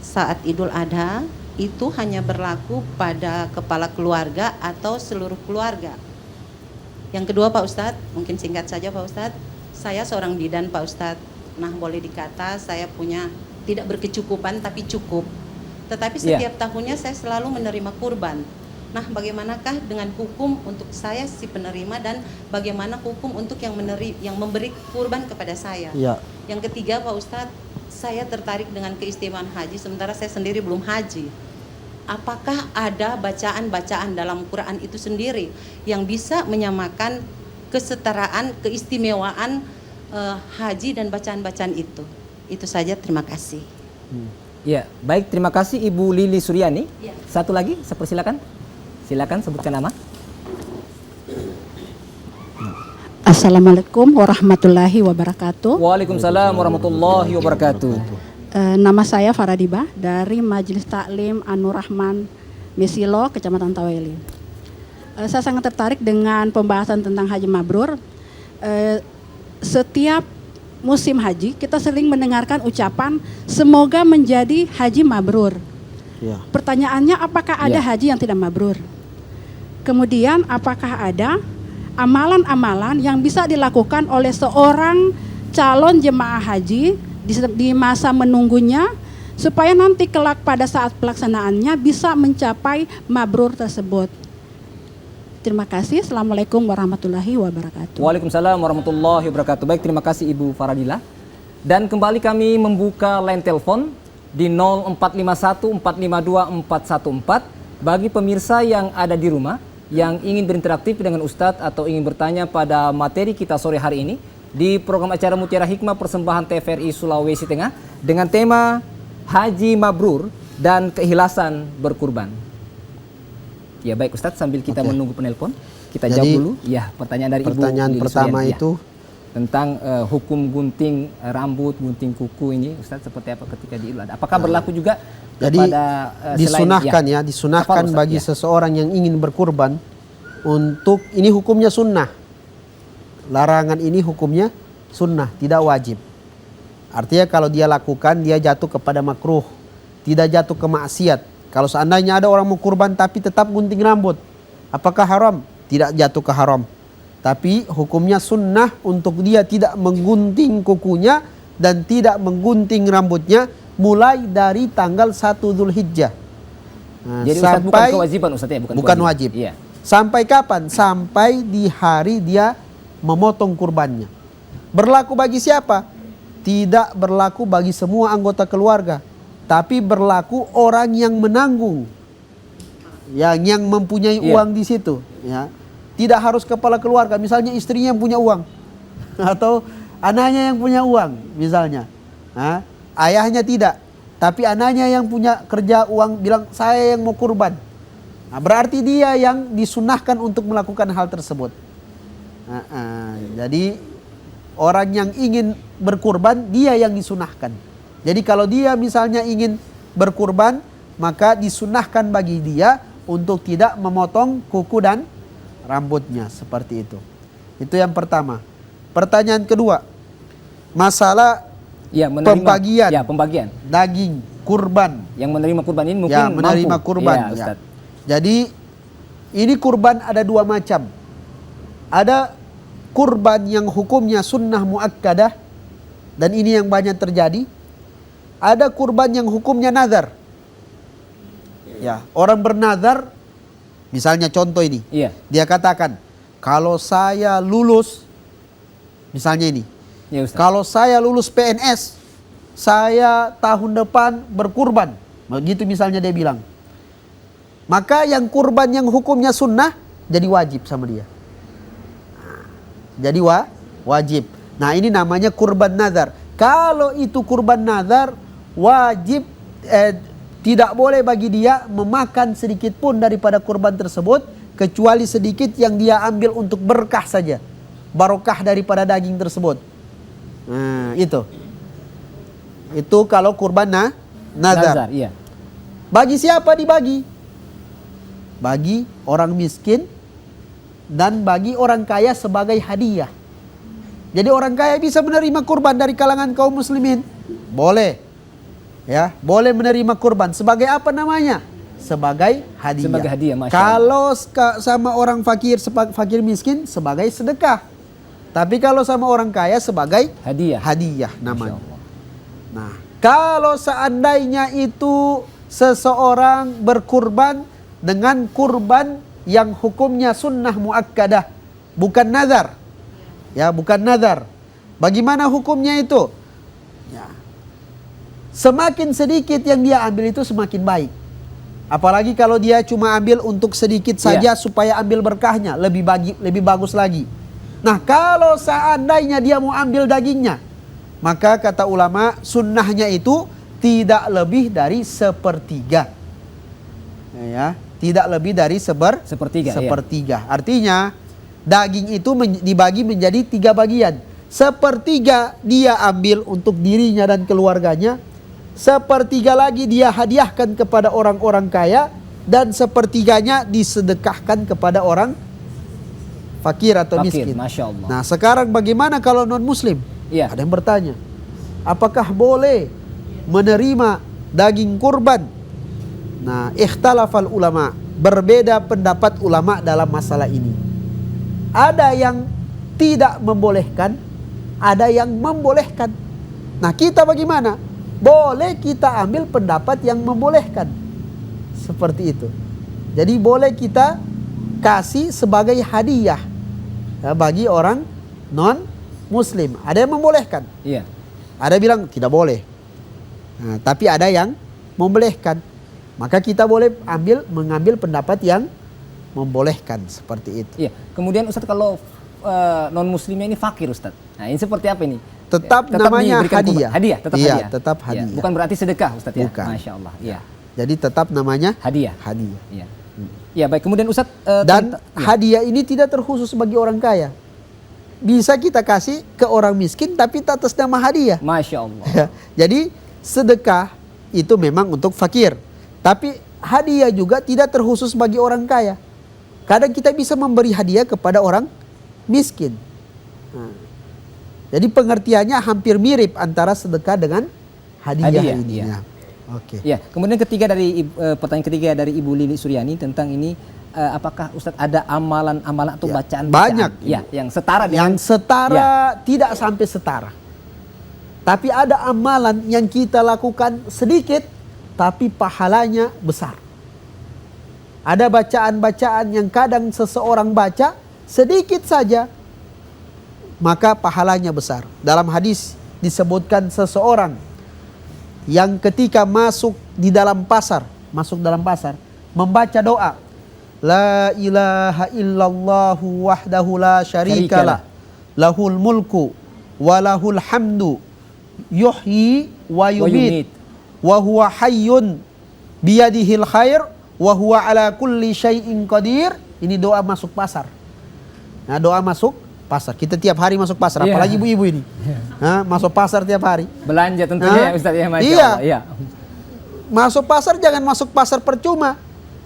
saat Idul Adha? Itu hanya berlaku pada kepala keluarga atau seluruh keluarga? Yang kedua Pak Ustadz, mungkin singkat saja Pak Ustadz, saya seorang bidan Pak Ustadz. Nah boleh dikata saya punya tidak berkecukupan tapi cukup. Tetapi setiap tahunnya saya selalu menerima kurban. Nah bagaimanakah dengan hukum untuk saya si penerima dan bagaimana hukum untuk yang memberi kurban kepada saya? Ya. Yang ketiga Pak Ustadz, saya tertarik dengan keistimewaan haji sementara saya sendiri belum haji. Apakah ada bacaan-bacaan dalam Quran itu sendiri yang bisa menyamakan kesetaraan, keistimewaan haji dan bacaan-bacaan itu? Itu saja, terima kasih. Ya, baik, terima kasih Ibu Lili Suryani. Ya. Satu lagi, saya persilakan. Silakan sebutkan nama. Assalamualaikum warahmatullahi wabarakatuh. Waalaikumsalam warahmatullahi wabarakatuh. Nama saya Faradiba dari Majelis Taklim An-Nur Rahman Mesilo, Kecamatan Tawaili. Saya sangat tertarik dengan pembahasan tentang Haji Mabrur. Setiap musim haji kita sering mendengarkan ucapan semoga menjadi Haji Mabrur. Ya. Pertanyaannya, apakah ada haji yang tidak mabrur? Kemudian apakah ada amalan-amalan yang bisa dilakukan oleh seorang calon jemaah haji di masa menunggunya supaya nanti kelak pada saat pelaksanaannya bisa mencapai mabrur tersebut? Terima kasih. Assalamualaikum warahmatullahi wabarakatuh. Waalaikumsalam warahmatullahi wabarakatuh. Baik, terima kasih Ibu Faradila. Dan kembali kami membuka line telepon di 0451 452 414 bagi pemirsa yang ada di rumah yang ingin berinteraktif dengan Ustadz atau ingin bertanya pada materi kita sore hari ini di program acara Mutiara Hikmah persembahan TVRI Sulawesi Tengah dengan tema Haji Mabrur dan Keikhlasan Berkurban. Ya baik Ustadz, sambil kita menunggu penelpon, kita jawab dulu. Ya, pertanyaan dari pertanyaan Ibu pertama Suryani, itu tentang hukum gunting rambut, gunting kuku ini, Ustadz, seperti apa ketika di Idul Adha? Apakah berlaku juga kepada disunahkan disunahkan bagi seseorang yang ingin berkurban untuk ini hukumnya sunnah. Larangan ini hukumnya sunnah, tidak wajib. Artinya kalau dia lakukan dia jatuh kepada makruh, tidak jatuh ke maksiat. Kalau seandainya ada orang mau kurban tapi tetap gunting rambut, apakah haram? Tidak jatuh ke haram. Tapi hukumnya sunnah untuk dia tidak menggunting kukunya dan tidak menggunting rambutnya mulai dari tanggal 1 Dzulhijjah. Nah, Jadi Ustaz bukan kewajiban Ustaz ya, bukan wajib. Iya. Sampai kapan? Sampai di hari dia memotong kurbannya. Berlaku bagi siapa? Tidak berlaku bagi semua anggota keluarga, tapi berlaku orang yang menanggung, yang mempunyai uang di situ. Ya, tidak harus kepala keluarga. Misalnya istrinya yang punya uang, atau anaknya yang punya uang, misalnya. Nah, ayahnya tidak, tapi anaknya yang punya kerja uang bilang saya yang mau kurban. Nah, berarti dia yang disunahkan untuk melakukan hal tersebut. Jadi orang yang ingin berkurban dia yang disunahkan. Jadi kalau dia misalnya ingin berkurban, maka disunahkan bagi dia untuk tidak memotong kuku dan rambutnya, seperti itu. Itu yang pertama. Pertanyaan kedua, masalah pembagian daging kurban. Yang menerima kurban ini mungkin menerima mampu. kurban. Ya, Ustaz. Jadi ini kurban ada dua macam. Ada kurban yang hukumnya sunnah muakkadah, dan ini yang banyak terjadi. Ada kurban yang hukumnya nazar. Ya, orang bernazar, misalnya contoh ini. Iya. Dia katakan, kalau saya lulus, misalnya ini. Ya, Ustaz. Kalau saya lulus PNS, saya tahun depan berkurban. Begitu misalnya dia bilang. Maka yang kurban yang hukumnya sunnah jadi wajib sama dia. Jadi wajib. Nah, ini namanya kurban nazar. Kalau itu kurban nazar, wajib tidak boleh bagi dia memakan sedikit pun daripada kurban tersebut, kecuali sedikit yang dia ambil untuk berkah saja, barokah daripada daging tersebut. Nah, itu kalau kurban nazar. Iya. Bagi siapa dibagi? Bagi orang miskin dan bagi orang kaya sebagai hadiah. Jadi orang kaya bisa menerima kurban dari kalangan kaum muslimin. Boleh. Ya, boleh menerima kurban. Sebagai apa namanya? Sebagai hadiah. Sebagai hadiah, Masya Kalau sama orang fakir miskin sebagai sedekah. Tapi kalau sama orang kaya sebagai hadiah namanya. Nah, kalau seandainya itu seseorang berkurban dengan kurban yang hukumnya sunnah muakkadah, bukan nazar. Ya, bukan nazar. Bagaimana hukumnya itu? Ya. Semakin sedikit yang dia ambil itu semakin baik. Apalagi kalau dia cuma ambil untuk sedikit saja supaya ambil berkahnya, lebih bagus lagi. Nah, kalau seandainya dia mau ambil dagingnya, maka kata ulama sunnahnya itu tidak lebih dari sepertiga. Ya, tidak lebih dari sepertiga. Ya. Artinya daging itu dibagi menjadi 3 bagian. Sepertiga dia ambil untuk dirinya dan keluarganya, sepertiga lagi dia hadiahkan kepada orang-orang kaya, dan sepertiganya disedekahkan kepada orang fakir atau miskin. Masya Allah. Nah, sekarang bagaimana kalau non muslim? Iya. Ada yang bertanya, apakah boleh menerima daging kurban? Nah, ikhtalafal ulama, berbeda pendapat ulama dalam masalah ini. Ada yang tidak membolehkan, ada yang membolehkan. Nah, kita bagaimana? Boleh kita ambil pendapat yang membolehkan. Seperti itu. Jadi boleh kita kasih sebagai hadiah bagi orang non muslim. Ada yang membolehkan. Iya. Ada bilang tidak boleh. Nah, tapi ada yang membolehkan. Maka kita boleh mengambil pendapat yang membolehkan, seperti itu. Iya. Kemudian Ustaz, kalau non muslimnya ini fakir Ustaz. Nah, ini seperti apa ini? Tetap namanya hadiah. Hadiah, tetap iya, hadiah. Tetap hadiah. Ya, bukan berarti sedekah Ustaz ya. Bukan. Masya Allah. Iya. Jadi tetap namanya hadiah. Hadiah. Iya. Ya, baik. Kemudian Ustaz dan hadiah ini tidak terkhusus bagi orang kaya. Bisa kita kasih ke orang miskin tapi tak atas nama hadiah. Masya Allah. Jadi sedekah itu memang untuk fakir. Tapi hadiah juga tidak terkhusus bagi orang kaya. Kadang kita bisa memberi hadiah kepada orang miskin. Nah, jadi pengertiannya hampir mirip antara sedekah dengan hadiah ini. Iya. Ya. Oke. Ya, kemudian pertanyaan ketiga dari Ibu Lili Suryani tentang ini, apakah Ustadz ada amalan-amalan atau bacaan? Banyak. Ya, yang setara tidak sampai setara. Tapi ada amalan yang kita lakukan sedikit, tapi pahalanya besar. Ada bacaan-bacaan yang kadang seseorang baca sedikit saja, maka pahalanya besar. Dalam hadis disebutkan seseorang yang ketika masuk dalam pasar, membaca doa, La ilaha illallahu wahdahu la syarikalah, lahul mulku wa lahul hamdu, yuhyi wa yumit, wa huwa hayyun biyadihil khair, wa huwa ala kulli syai'in qadir. Ini doa masuk pasar. Nah, doa masuk pasar. Kita tiap hari masuk pasar, apalagi ibu-ibu ini. Nah, masuk pasar tiap hari. Belanja tentunya ya Ustaz ya, Masya Iya. Allah. Iya. Masuk pasar jangan masuk pasar percuma.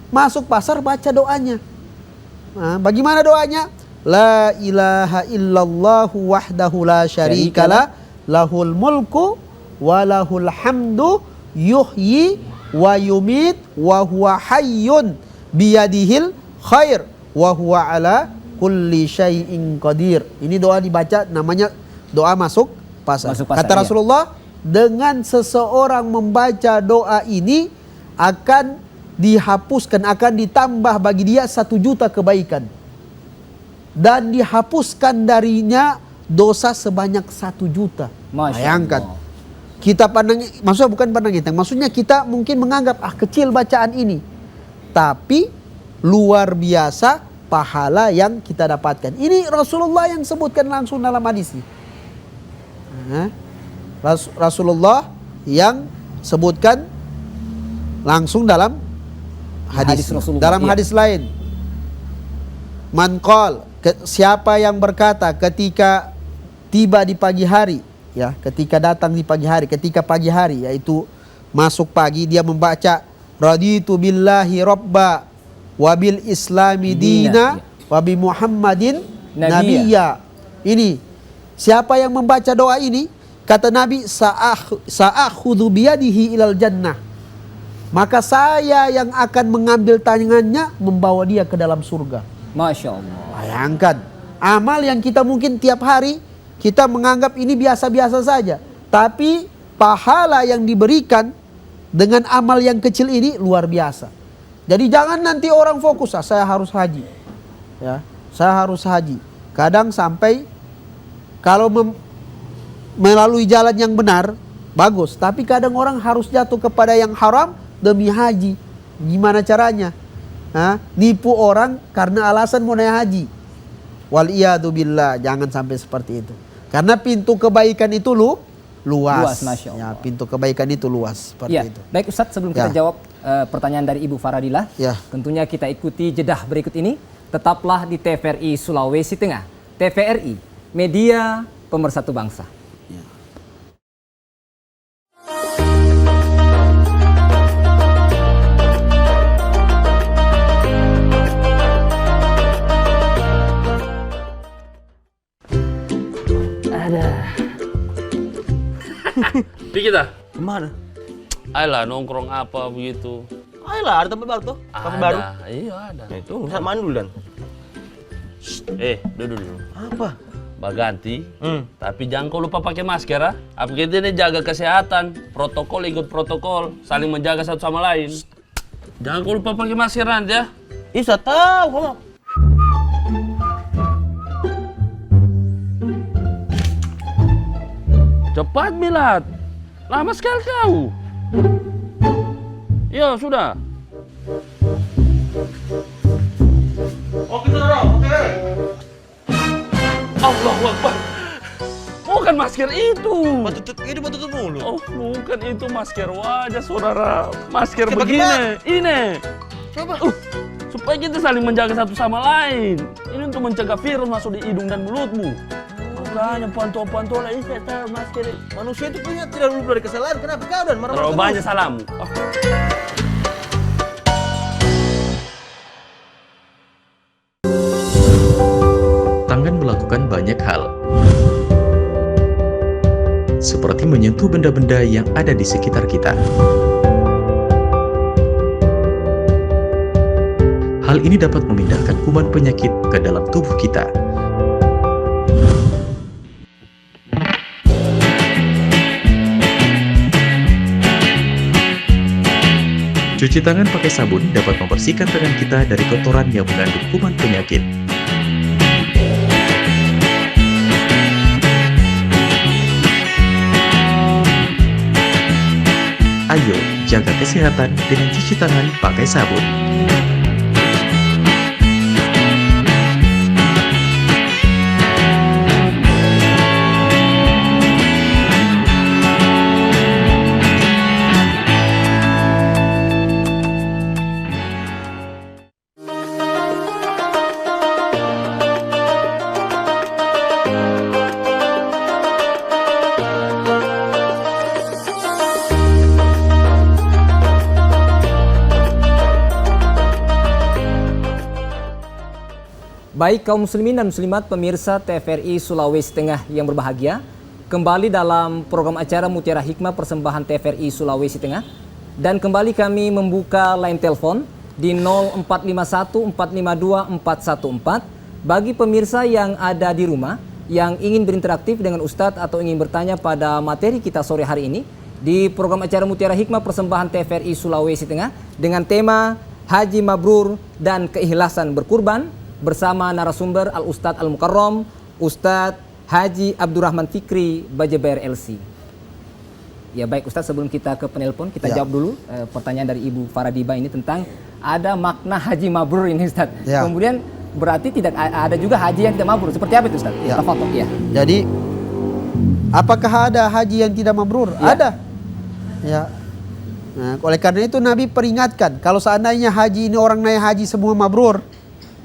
Masuk pasar baca doanya. Nah, bagaimana doanya? La ilaha illallahu wahdahu la syarikalah, lahul mulku wa lahul hamdu, yuhyi wa yumit, wa huwa hayyun biyadihil khair, wa huwa ala kulli syai'in qadir. Ini doa dibaca, namanya doa masuk pasar. Kata Rasulullah, dengan seseorang membaca doa ini akan dihapuskan, akan ditambah bagi dia 1 juta kebaikan, dan dihapuskan darinya dosa sebanyak 1 juta. Bayangkan. Kita pandang, maksudnya bukan pandang enteng, maksudnya kita mungkin menganggap kecil bacaan ini, tapi luar biasa pahala yang kita dapatkan. Ini Rasulullah yang sebutkan langsung dalam hadis ini. Rasulullah yang sebutkan langsung dalam hadis dalam hadis lain, man qal, siapa yang berkata ketika tiba di pagi hari, ya, ketika datang di pagi hari, ketika pagi hari yaitu masuk pagi, dia membaca raditu billahi robba wa bil islami dina wa bi muhammadin nabiyya. Ini siapa yang membaca doa ini, kata Nabi, sa'akhudhu biyadihi ilal jannah, maka saya yang akan mengambil tangannya membawa dia ke dalam surga. Masya Allah. Bayangkan, amal yang kita mungkin tiap hari kita menganggap ini biasa-biasa saja, tapi pahala yang diberikan dengan amal yang kecil ini luar biasa. Jadi jangan nanti orang fokus, saya harus haji, ya, saya harus haji. Kadang sampai kalau melalui jalan yang benar bagus, tapi kadang orang harus jatuh kepada yang haram demi haji. Gimana caranya? Nipu orang karena alasan mau naik haji. Waliyadu billah, jangan sampai seperti itu. Karena pintu kebaikan itu luas. Masya Allah. Ya, pintu kebaikan itu luas seperti itu. Baik Ustadz, sebelum kita jawab pertanyaan dari Ibu Faradilah, tentunya kita ikuti jedah berikut ini. Tetaplah di TVRI Sulawesi Tengah. TVRI, media pemersatu bangsa. Pergi kita? Kemana? Ayolah nongkrong apa begitu. Ayolah, ada tempat baru tuh? Kafe baru? Iya ada. Nah, itu bisa main dulu dan. Duduk dulu. Apa? Baganti, tapi jangan kau lupa pakai masker ya. Apa kita ini jaga kesehatan, protokol ikut protokol, saling menjaga satu sama lain. Jangan kau lupa pakai masker nanti ya. Bisa tahu kamu. Cepat Milad, lama sekali kau. Ya sudah. Oke saudara, oke. Allahu Akbar. Bukan masker itu. Ini tutup mulu. Oh, bukan itu masker wajah saudara. Masker begini. Ini. Coba. Supaya kita saling menjaga satu sama lain. Ini untuk mencegah virus masuk di hidung dan mulutmu. Makanya pantau-pantau lah, saya tahu masker. Manusia itu punya tidak lulus dari kesalahan. Kenapa kau dan marah-marah? Terlalu banyak salamu. Tangan melakukan banyak hal, seperti menyentuh benda-benda yang ada di sekitar kita. Hal ini dapat memindahkan kuman penyakit ke dalam tubuh kita. Cuci tangan pakai sabun dapat membersihkan tangan kita dari kotoran yang mengandung kuman penyakit. Ayo, jaga kesehatan dengan cuci tangan pakai sabun. Baik kaum muslimin dan muslimat pemirsa TVRI Sulawesi Tengah yang berbahagia, kembali dalam program acara Mutiara Hikmah persembahan TVRI Sulawesi Tengah, dan kembali kami membuka line telepon di 0451 452 414 bagi pemirsa yang ada di rumah yang ingin berinteraktif dengan Ustadz atau ingin bertanya pada materi kita sore hari ini di program acara Mutiara Hikmah persembahan TVRI Sulawesi Tengah dengan tema Haji Mabrur dan Keikhlasan Berkurban, bersama narasumber Al-Ustadz Al-Mukarram, Ustadz Haji Abdurrahman Fikri Bajaber LC. Ya baik Ustadz, sebelum kita ke penelpon, kita jawab dulu pertanyaan dari Ibu Faradiba ini tentang ada makna Haji Mabrur ini Ustadz. Kemudian berarti tidak ada juga haji yang tidak mabrur. Seperti apa itu Ustadz? Ya. Jadi apakah ada haji yang tidak mabrur? Ada. Ya. Nah, oleh karena itu Nabi peringatkan, kalau seandainya haji ini orang naik haji semua mabrur,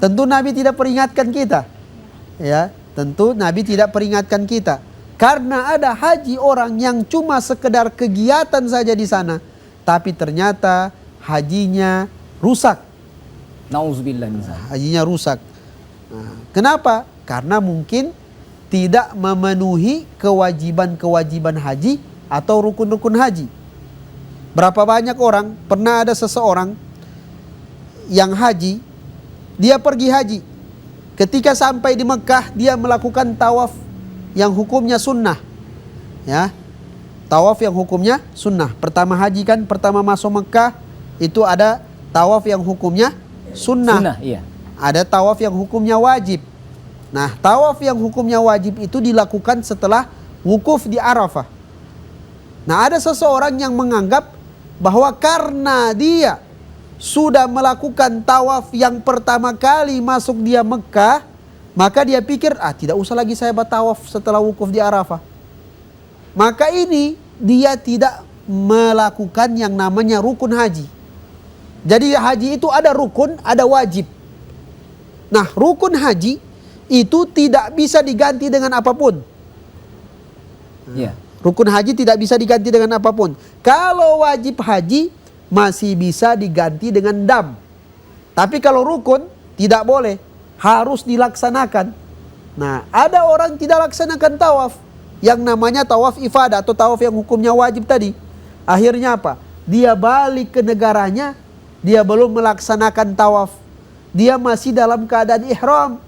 tentu Nabi tidak peringatkan kita. Ya, tentu Nabi tidak peringatkan kita. Karena ada haji orang yang cuma sekedar kegiatan saja di sana, tapi ternyata hajinya rusak. Nauzubillah. Hajinya rusak. Nah, kenapa? Karena mungkin tidak memenuhi kewajiban-kewajiban haji atau rukun-rukun haji. Berapa banyak orang, pernah ada seseorang yang haji, dia pergi haji. Ketika sampai di Mekah, dia melakukan tawaf yang hukumnya sunnah. Ya, tawaf yang hukumnya sunnah. Pertama haji kan, pertama masuk Mekah itu ada tawaf yang hukumnya sunnah. Ada tawaf yang hukumnya wajib. Nah, tawaf yang hukumnya wajib itu dilakukan setelah wukuf di Arafah. Nah, ada seseorang yang menganggap bahwa karena dia sudah melakukan tawaf yang pertama kali masuk dia Mekah, maka dia pikir, tidak usah lagi saya bertawaf setelah wukuf di Arafah. Maka ini dia tidak melakukan yang namanya rukun haji. Jadi haji itu ada rukun, ada wajib. Nah, rukun haji itu tidak bisa diganti dengan apapun. Rukun haji tidak bisa diganti dengan apapun. Kalau wajib haji masih bisa diganti dengan dam. Tapi kalau rukun tidak boleh, harus dilaksanakan. Nah, ada orang tidak laksanakan tawaf yang namanya tawaf ifadah atau tawaf yang hukumnya wajib tadi. Akhirnya apa? Dia balik ke negaranya, dia belum melaksanakan tawaf. Dia masih dalam keadaan ihram.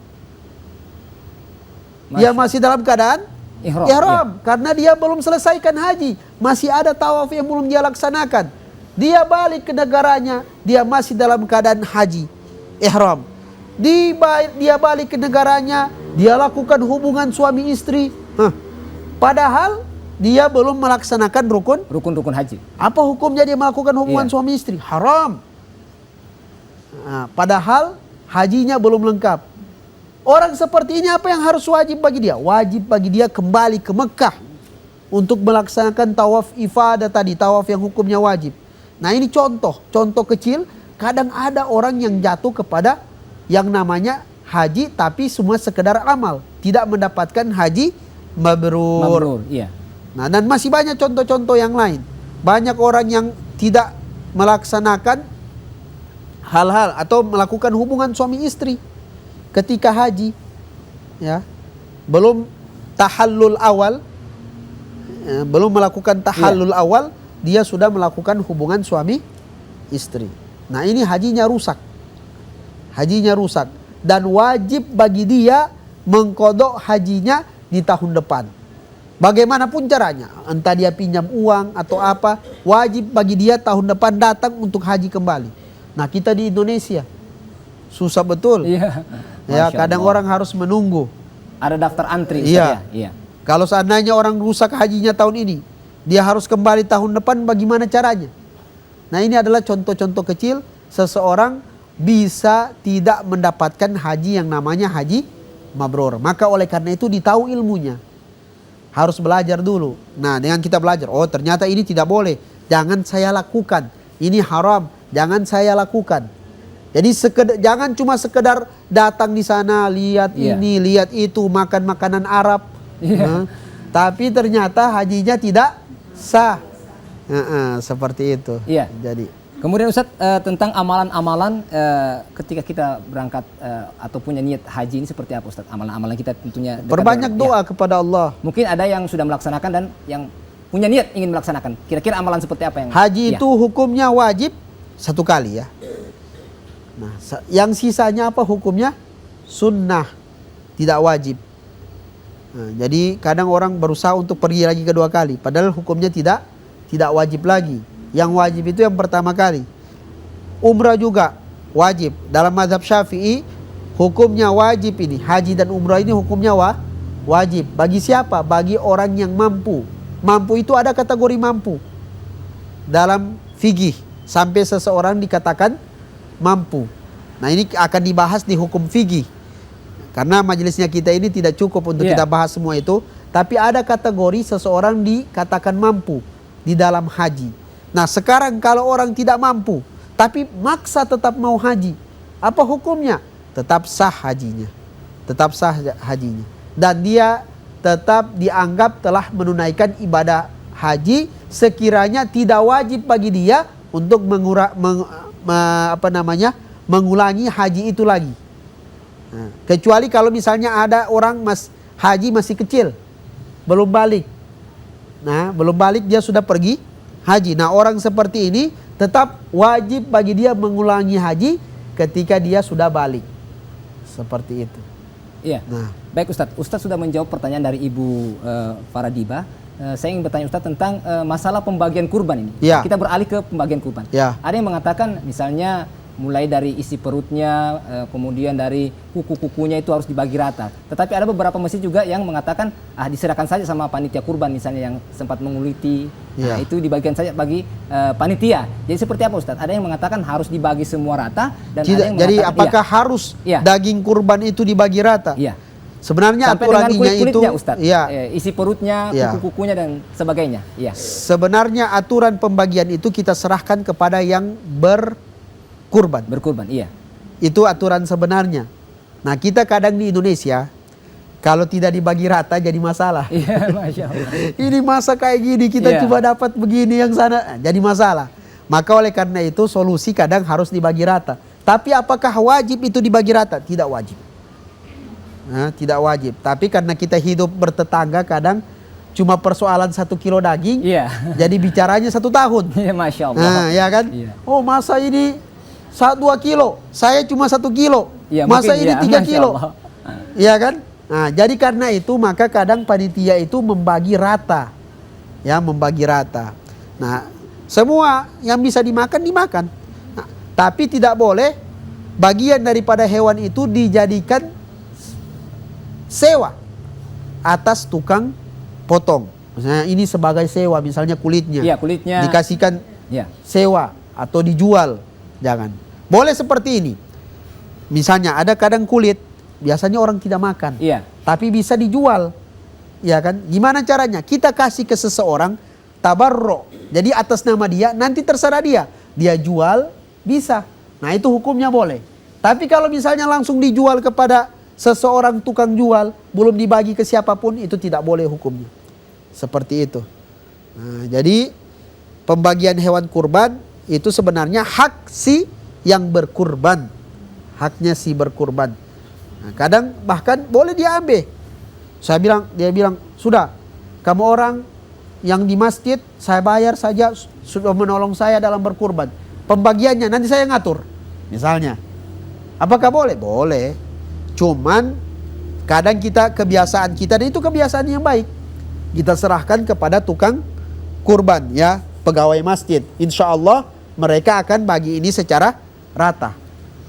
Dia masih dalam keadaan ihram karena dia belum selesaikan haji, masih ada tawaf yang belum dia laksanakan. Dia balik ke negaranya, dia masih dalam keadaan haji, ihram. Dia balik ke negaranya, dia lakukan hubungan suami istri. Padahal dia belum melaksanakan rukun haji. Apa hukumnya dia melakukan hubungan suami istri? Haram. Nah, padahal hajinya belum lengkap. Orang seperti ini apa yang harus wajib bagi dia? Wajib bagi dia kembali ke Mekah untuk melaksanakan tawaf ifadah tadi, tawaf yang hukumnya wajib. Nah, ini contoh kecil. Kadang ada orang yang jatuh kepada yang namanya haji tapi semua sekedar amal, tidak mendapatkan haji mabrur. Nah, dan masih banyak contoh-contoh yang lain. Banyak orang yang tidak melaksanakan hal-hal atau melakukan hubungan suami istri ketika haji, ya, belum tahallul awal, belum melakukan tahallul awal, dia sudah melakukan hubungan suami istri. Nah, ini hajinya rusak. Hajinya rusak. Dan wajib bagi dia mengkodok hajinya di tahun depan. Bagaimanapun caranya, entah dia pinjam uang atau apa, wajib bagi dia tahun depan datang untuk haji kembali. Nah kita di Indonesia susah betul. Iya. Ya, Masya kadang Allah. orang harus menunggu. Ada daftar antri. Iya. Ustaz, ya? Iya. Kalau seandainya orang rusak hajinya tahun ini, dia harus kembali tahun depan, bagaimana caranya? Nah ini adalah contoh-contoh kecil seseorang bisa tidak mendapatkan haji yang namanya haji mabrur. Maka oleh karena itu ditahu ilmunya. Harus belajar dulu. Nah dengan kita belajar, oh ternyata ini tidak boleh. Jangan saya lakukan. Ini haram. Jangan saya lakukan. Jadi jangan cuma sekedar datang di sana, lihat ini, lihat itu, makan makanan Arab. Nah, tapi ternyata hajinya tidak sah. Seperti itu. Iya. Jadi Kemudian Ustadz, tentang amalan-amalan ketika kita berangkat atau punya niat haji ini seperti apa Ustadz? Amalan-amalan kita tentunya dekat perbanyak dengan- doa kepada Allah. Mungkin ada yang sudah melaksanakan dan yang punya niat ingin melaksanakan. Kira-kira amalan seperti apa yang Haji ya. itu hukumnya wajib 1 kali ya. Nah, yang sisanya apa hukumnya? Sunnah, tidak wajib. Nah, jadi kadang orang berusaha untuk pergi lagi kedua kali, padahal hukumnya tidak wajib lagi. Yang wajib itu yang pertama kali. Umrah juga wajib. Dalam mazhab Syafi'i hukumnya wajib ini. Haji dan umrah ini hukumnya wajib. Bagi siapa? Bagi orang yang mampu. Mampu itu ada kategori mampu. Dalam fikih sampai seseorang dikatakan mampu. Nah ini akan dibahas di hukum fikih. Karena majelisnya kita ini tidak cukup untuk kita bahas semua itu. Tapi ada kategori seseorang dikatakan mampu di dalam haji. Nah sekarang kalau orang tidak mampu tapi maksa tetap mau haji, apa hukumnya? Tetap sah hajinya. Tetap sah hajinya. Dan dia tetap dianggap telah menunaikan ibadah haji sekiranya tidak wajib bagi dia untuk mengulangi haji itu lagi. Nah, kecuali kalau misalnya ada orang haji masih kecil, belum balik. Nah, belum balik dia sudah pergi haji. Nah, orang seperti ini tetap wajib bagi dia mengulangi haji ketika dia sudah balik. Seperti itu. Iya. Nah, baik Ustadz. Ustadz sudah menjawab pertanyaan dari Ibu Faradiba. Saya ingin bertanya Ustadz tentang masalah pembagian kurban ini. Ya. Kita beralih ke pembagian kurban. Ya. Ada yang mengatakan misalnya mulai dari isi perutnya, kemudian dari kuku-kukunya itu harus dibagi rata. Tetapi ada beberapa masjid juga yang mengatakan diserahkan saja sama panitia kurban misalnya yang sempat menguliti. Ya. Nah, itu dibagikan saja bagi panitia. Jadi seperti apa Ustadz? Ada yang mengatakan harus dibagi semua rata dan ada yang jadi mengatakan, apakah harus daging kurban itu dibagi rata? Iya. Sebenarnya Sampai dengan aturannya kulit-kulitnya, itu Ustadz. ya. Isi perutnya, Ya. kuku-kukunya dan sebagainya. Iya. Sebenarnya aturan pembagian itu kita serahkan kepada yang berkurban. Berkurban, iya. Itu aturan sebenarnya. Nah, kita kadang di Indonesia kalau tidak dibagi rata jadi masalah. Iya, Masya Allah. Ini masa kayak gini kita Iya. cuma dapat begini yang sana jadi masalah. Maka oleh karena itu solusi kadang harus dibagi rata. Tapi apakah wajib itu dibagi rata? Tidak wajib. Nah, tidak wajib. Tapi karena kita hidup bertetangga kadang cuma persoalan 1 kilo daging, Iya. jadi bicaranya 1 tahun. Iya, Masya Allah. Nah, ya kan? Iya. Oh masa ini 2 kilo, saya cuma 1 kilo. Iya, Masa mungkin, ini ya, 3 Masya kilo. Allah. Iya kan? Nah, jadi karena itu maka kadang panitia itu membagi rata. Ya, membagi rata. Nah, semua yang bisa dimakan dimakan. Nah, tapi tidak boleh bagian daripada hewan itu dijadikan sewa atas tukang potong. Misalnya ini sebagai sewa, misalnya kulitnya. Iya, kulitnya. Dikasihkan Iya. sewa atau dijual. Jangan. Boleh seperti ini. Misalnya ada kadang kulit, biasanya orang tidak makan. Iya. Tapi bisa dijual. Ya kan? Gimana caranya? Kita kasih ke seseorang tabarro. Jadi atas nama dia, nanti terserah dia. Dia jual, bisa. Nah itu hukumnya boleh. Tapi kalau misalnya langsung dijual kepada seseorang tukang jual, belum dibagi ke siapapun, itu tidak boleh hukumnya. Seperti itu. Nah, jadi pembagian hewan kurban itu sebenarnya hak si yang berkurban. Haknya si berkurban. Nah, kadang bahkan boleh dia ambil. Dia bilang, sudah, kamu orang yang di masjid, saya bayar saja, sudah menolong saya dalam berkurban. Pembagiannya nanti saya ngatur. Misalnya. Apakah boleh? Boleh. Cuman kadang kebiasaan kita, dan itu kebiasaan yang baik. kita serahkan kepada tukang kurban, ya, pegawai masjid. Insya Allah mereka akan bagi ini secara rata.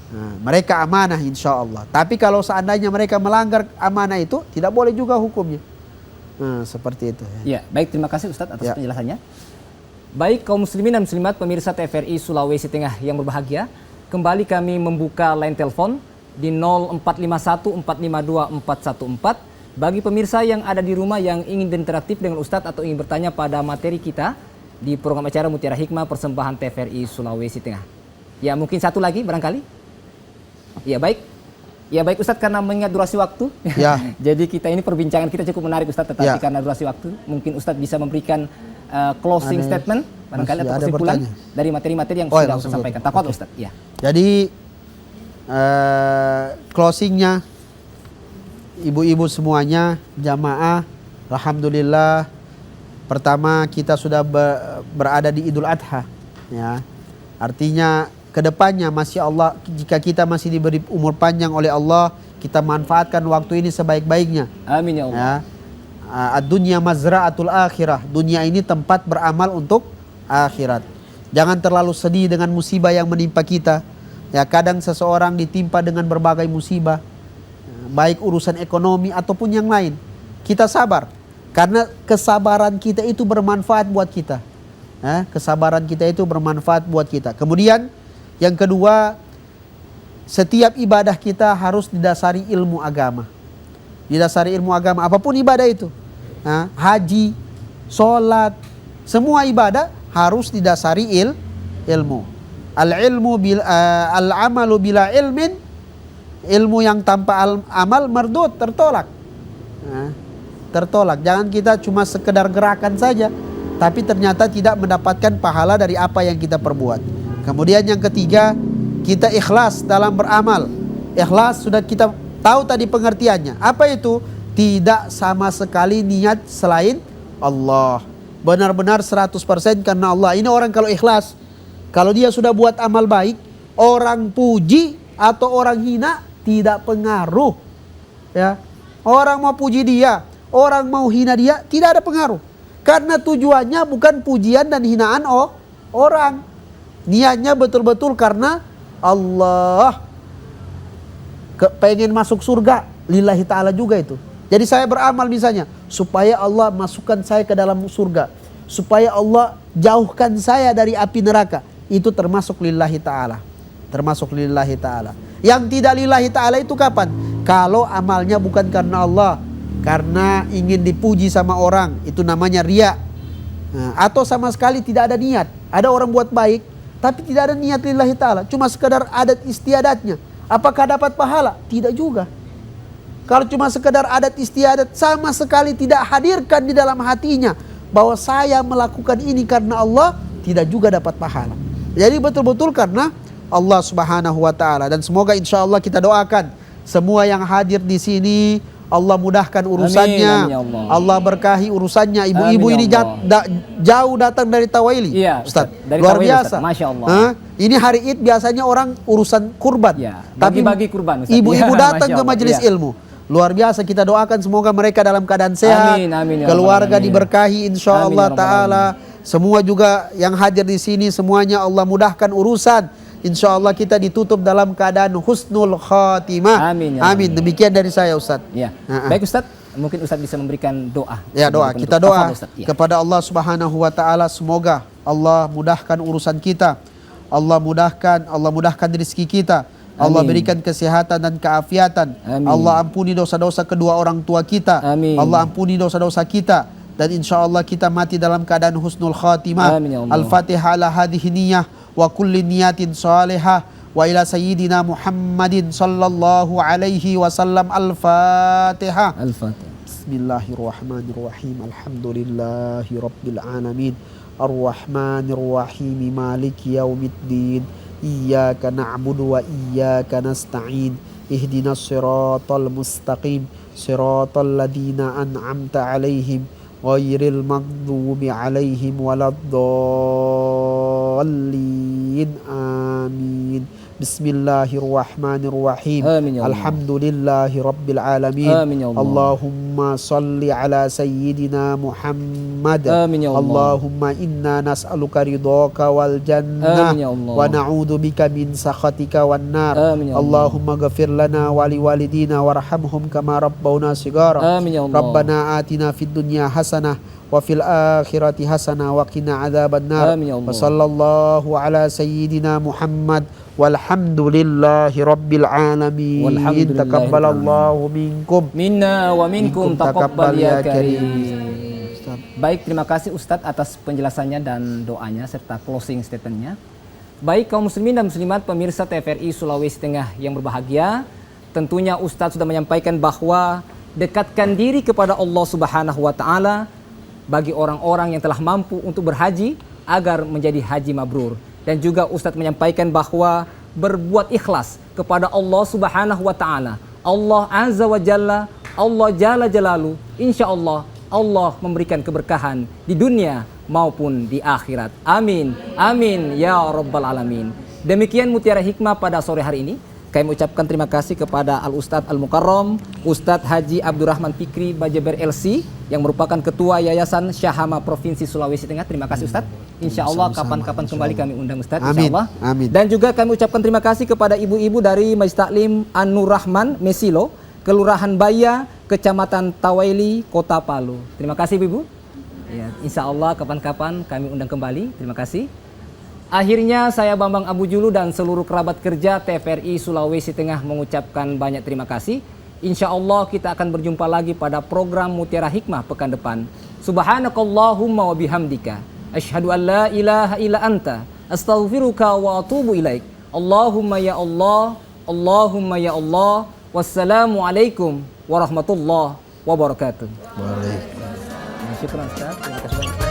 Nah, mereka amanah insya Allah. Tapi kalau seandainya mereka melanggar amanah itu, tidak boleh juga hukumnya. Nah, seperti itu. Ya, baik, terima kasih Ustadz atas penjelasannya. Baik kaum muslimin dan muslimat pemirsa TVRI Sulawesi Tengah yang berbahagia, kembali kami membuka line telepon di 0451 452 414. Bagi pemirsa yang ada di rumah yang ingin interaktif dengan Ustadz atau ingin bertanya pada materi kita di program acara Mutiara Hikmah persembahan TVRI Sulawesi Tengah. Ya, mungkin satu lagi barangkali. Ya baik. Ya baik Ustadz, karena mengingat durasi waktu. Ya. Jadi kita ini perbincangan kita cukup menarik Ustadz, tetapi karena durasi waktu, mungkin Ustadz bisa memberikan closing statement barangkali atau kesimpulan dari materi-materi yang sudah Ustadz sampaikan. Takut Ustadz. Ya. Jadi closingnya, ibu-ibu semuanya, jamaah, alhamdulillah, pertama kita sudah berada di Idul Adha, ya. Artinya kedepannya masih Allah, jika kita masih diberi umur panjang oleh Allah, kita manfaatkan waktu ini sebaik-baiknya. Amin ya Allah. Ya. Ad-dunya mazra'atul akhirah. Dunia ini tempat beramal untuk akhirat. Jangan terlalu sedih dengan musibah yang menimpa kita. Ya, kadang seseorang ditimpa dengan berbagai musibah, baik urusan ekonomi ataupun yang lain. Kita sabar, karena kesabaran kita itu bermanfaat buat kita. Kesabaran kita itu bermanfaat buat kita. Kemudian yang kedua, setiap ibadah kita harus didasari ilmu agama. Didasari ilmu agama, apapun ibadah itu. Haji, sholat, semua ibadah harus didasari ilmu. Al-amalu bila ilmin, ilmu yang tanpa amal mardud, tertolak. Tertolak. Jangan kita cuma sekedar gerakan saja, tapi ternyata tidak mendapatkan pahala dari apa yang kita perbuat. Kemudian yang ketiga, kita ikhlas dalam beramal. Ikhlas sudah kita tahu tadi pengertiannya. Apa itu? Tidak sama sekali niat selain Allah. Benar-benar 100% karena Allah. Ini orang kalau ikhlas, kalau dia sudah buat amal baik, orang puji atau orang hina tidak pengaruh. Ya. Orang mau puji dia, orang mau hina dia, tidak ada pengaruh. Karena tujuannya bukan pujian dan hinaan orang. Niatnya betul-betul karena Allah. Pengen masuk surga, lillahi ta'ala juga itu. Jadi saya beramal misalnya, supaya Allah masukkan saya ke dalam surga. Supaya Allah jauhkan saya dari api neraka. Itu termasuk lillahi ta'ala. Termasuk lillahi ta'ala. Yang tidak lillahi ta'ala itu kapan? Kalau amalnya bukan karena Allah, karena ingin dipuji sama orang, itu namanya riya. Atau sama sekali tidak ada niat. Ada orang buat baik, tapi tidak ada niat lillahi ta'ala. Cuma sekedar adat istiadatnya. Apakah dapat pahala? Tidak juga. Kalau cuma sekedar adat istiadat, sama sekali tidak hadirkan di dalam hatinya bahwa saya melakukan ini karena Allah, tidak juga dapat pahala. Jadi betul-betul karena Allah Subhanahu wa ta'ala. Dan semoga insya Allah kita doakan semua yang hadir di sini, Allah mudahkan urusannya. Amin, ya Allah. Allah berkahi urusannya. Ibu-ibu ini jauh datang dari Tawaili. Iya, Ustaz. Dari Luar Tawaili, biasa. Ustaz. Masya Allah. Ini hari Id biasanya orang urusan kurban. Ya, tapi bagi kurban, Ustaz. Ibu-ibu Ya, datang Masya ke majelis Allah. ilmu. Luar biasa, kita doakan semoga mereka dalam keadaan sehat. Amin, amin, ya keluarga Allah, amin. diberkahi insya Amin, Allah ya Rabbal ta'ala. Semua juga yang hadir di sini, semuanya Allah mudahkan urusan. Insya Allah kita ditutup dalam keadaan husnul khatimah. Amin, ya Amin. Demikian dari saya Ustaz. Ya. Baik Ustaz, mungkin Ustaz bisa memberikan doa. Ya, doa. Kita doa Ya. kepada Allah Subhanahu wa ta'ala, semoga Allah mudahkan urusan kita. Allah mudahkan rezeki kita. Allah Amin. berikan kesehatan dan keafiatan. Amin. Allah ampuni dosa-dosa kedua orang tua kita. Amin. Allah ampuni dosa-dosa kita. Dan insya Allah kita mati dalam keadaan husnul khatimah. Amin, ya Allah. Al-Fatihah ala hadhihi niyah wa kulli niyatin salihah wa ila sayyidina Muhammadin sallallahu alaihi wasallam. Al-Fatihah. Al-Fatihah. Bismillahirrahmanirrahim. Alhamdulillahi rabbil alamin. Ar-Rahmanir-Rahim. Maliki yaumiddin. Iyyaka na'budu wa iyyaka nasta'in. Ihdinas siratal mustaqim. Siratal ladzina an'amta 'alaihim ghairil maghdubi 'alaihim waladdallin. Amin. Bismillahirrahmanirrahim. Amin ya Allah. Alhamdulillahi rabbil alamin. Amin ya Allah. Allahumma salli ala sayyidina Muhammad. Amin ya Allah. Allahumma inna nas'aluka ridhaka wal jannah Amin ya Allah. wa na'udzu bika min sakhatika wan nar. Amin ya Allah. Allahumma ghafir lana wa liwalidina warhamhum kama rabbawna shighara. Amin ya Allah. Rabbana atina fid dunya hasanah wa fil akhirati hasanah wa qina adzabannar. Amin ya Allah. Wa sallallahu ala sayyidina Muhammad walhamdulillahi rabbil alamin. Walhamdulillahi Taqabbalallahu minkum. Minna wa minkum taqabbal ya karim. Ustaz. Baik, terima kasih Ustadz atas penjelasannya dan doanya serta closing statementnya. Baik kaum muslimin dan muslimat pemirsa TVRI Sulawesi Tengah yang berbahagia, tentunya Ustadz sudah menyampaikan bahwa dekatkan diri kepada Allah Subhanahu wa taala bagi orang-orang yang telah mampu untuk berhaji agar menjadi haji mabrur. Dan juga Ustadz menyampaikan bahwa berbuat ikhlas kepada Allah Subhanahu wa taala. Allah Azza wa Jalla, Allah Jalla Jalalu, insya Allah Allah memberikan keberkahan di dunia maupun di akhirat. Amin. Amin ya rabbal alamin. Demikian Mutiara Hikmah pada sore hari ini. Kami ucapkan terima kasih kepada Al-Ustadz Al-Mukarram, Ustadz Haji Abdurrahman Fikri Bajaber LC yang merupakan Ketua Yayasan Syahama Provinsi Sulawesi Tengah. Terima kasih Ustadz. Insya Allah kapan-kapan kembali kami undang Ustadz. Insya Allah. Amin. Dan juga kami ucapkan terima kasih kepada ibu-ibu dari Majlis Taklim An-Nur Rahman Mesilo, Kelurahan Baya, Kecamatan Tawaili, Kota Palu. Terima kasih Ibu. Ya, insya Allah kapan-kapan kami undang kembali. Terima kasih. Akhirnya saya Bambang Abu Julu dan seluruh kerabat kerja TVRI Sulawesi Tengah mengucapkan banyak terima kasih. Insya Allah kita akan berjumpa lagi pada program Mutiara Hikmah pekan depan. Subhanakallahumma wa bihamdika asyhadu an la ilaha illa anta astaghfiruka wa atubu ilaik. Allahumma ya Allah, Allahumma ya Allah. Wassalamualaikum warahmatullahi wabarakatuh. Waalaikumsalam. Syukran Ustaz. Terima kasih banyak.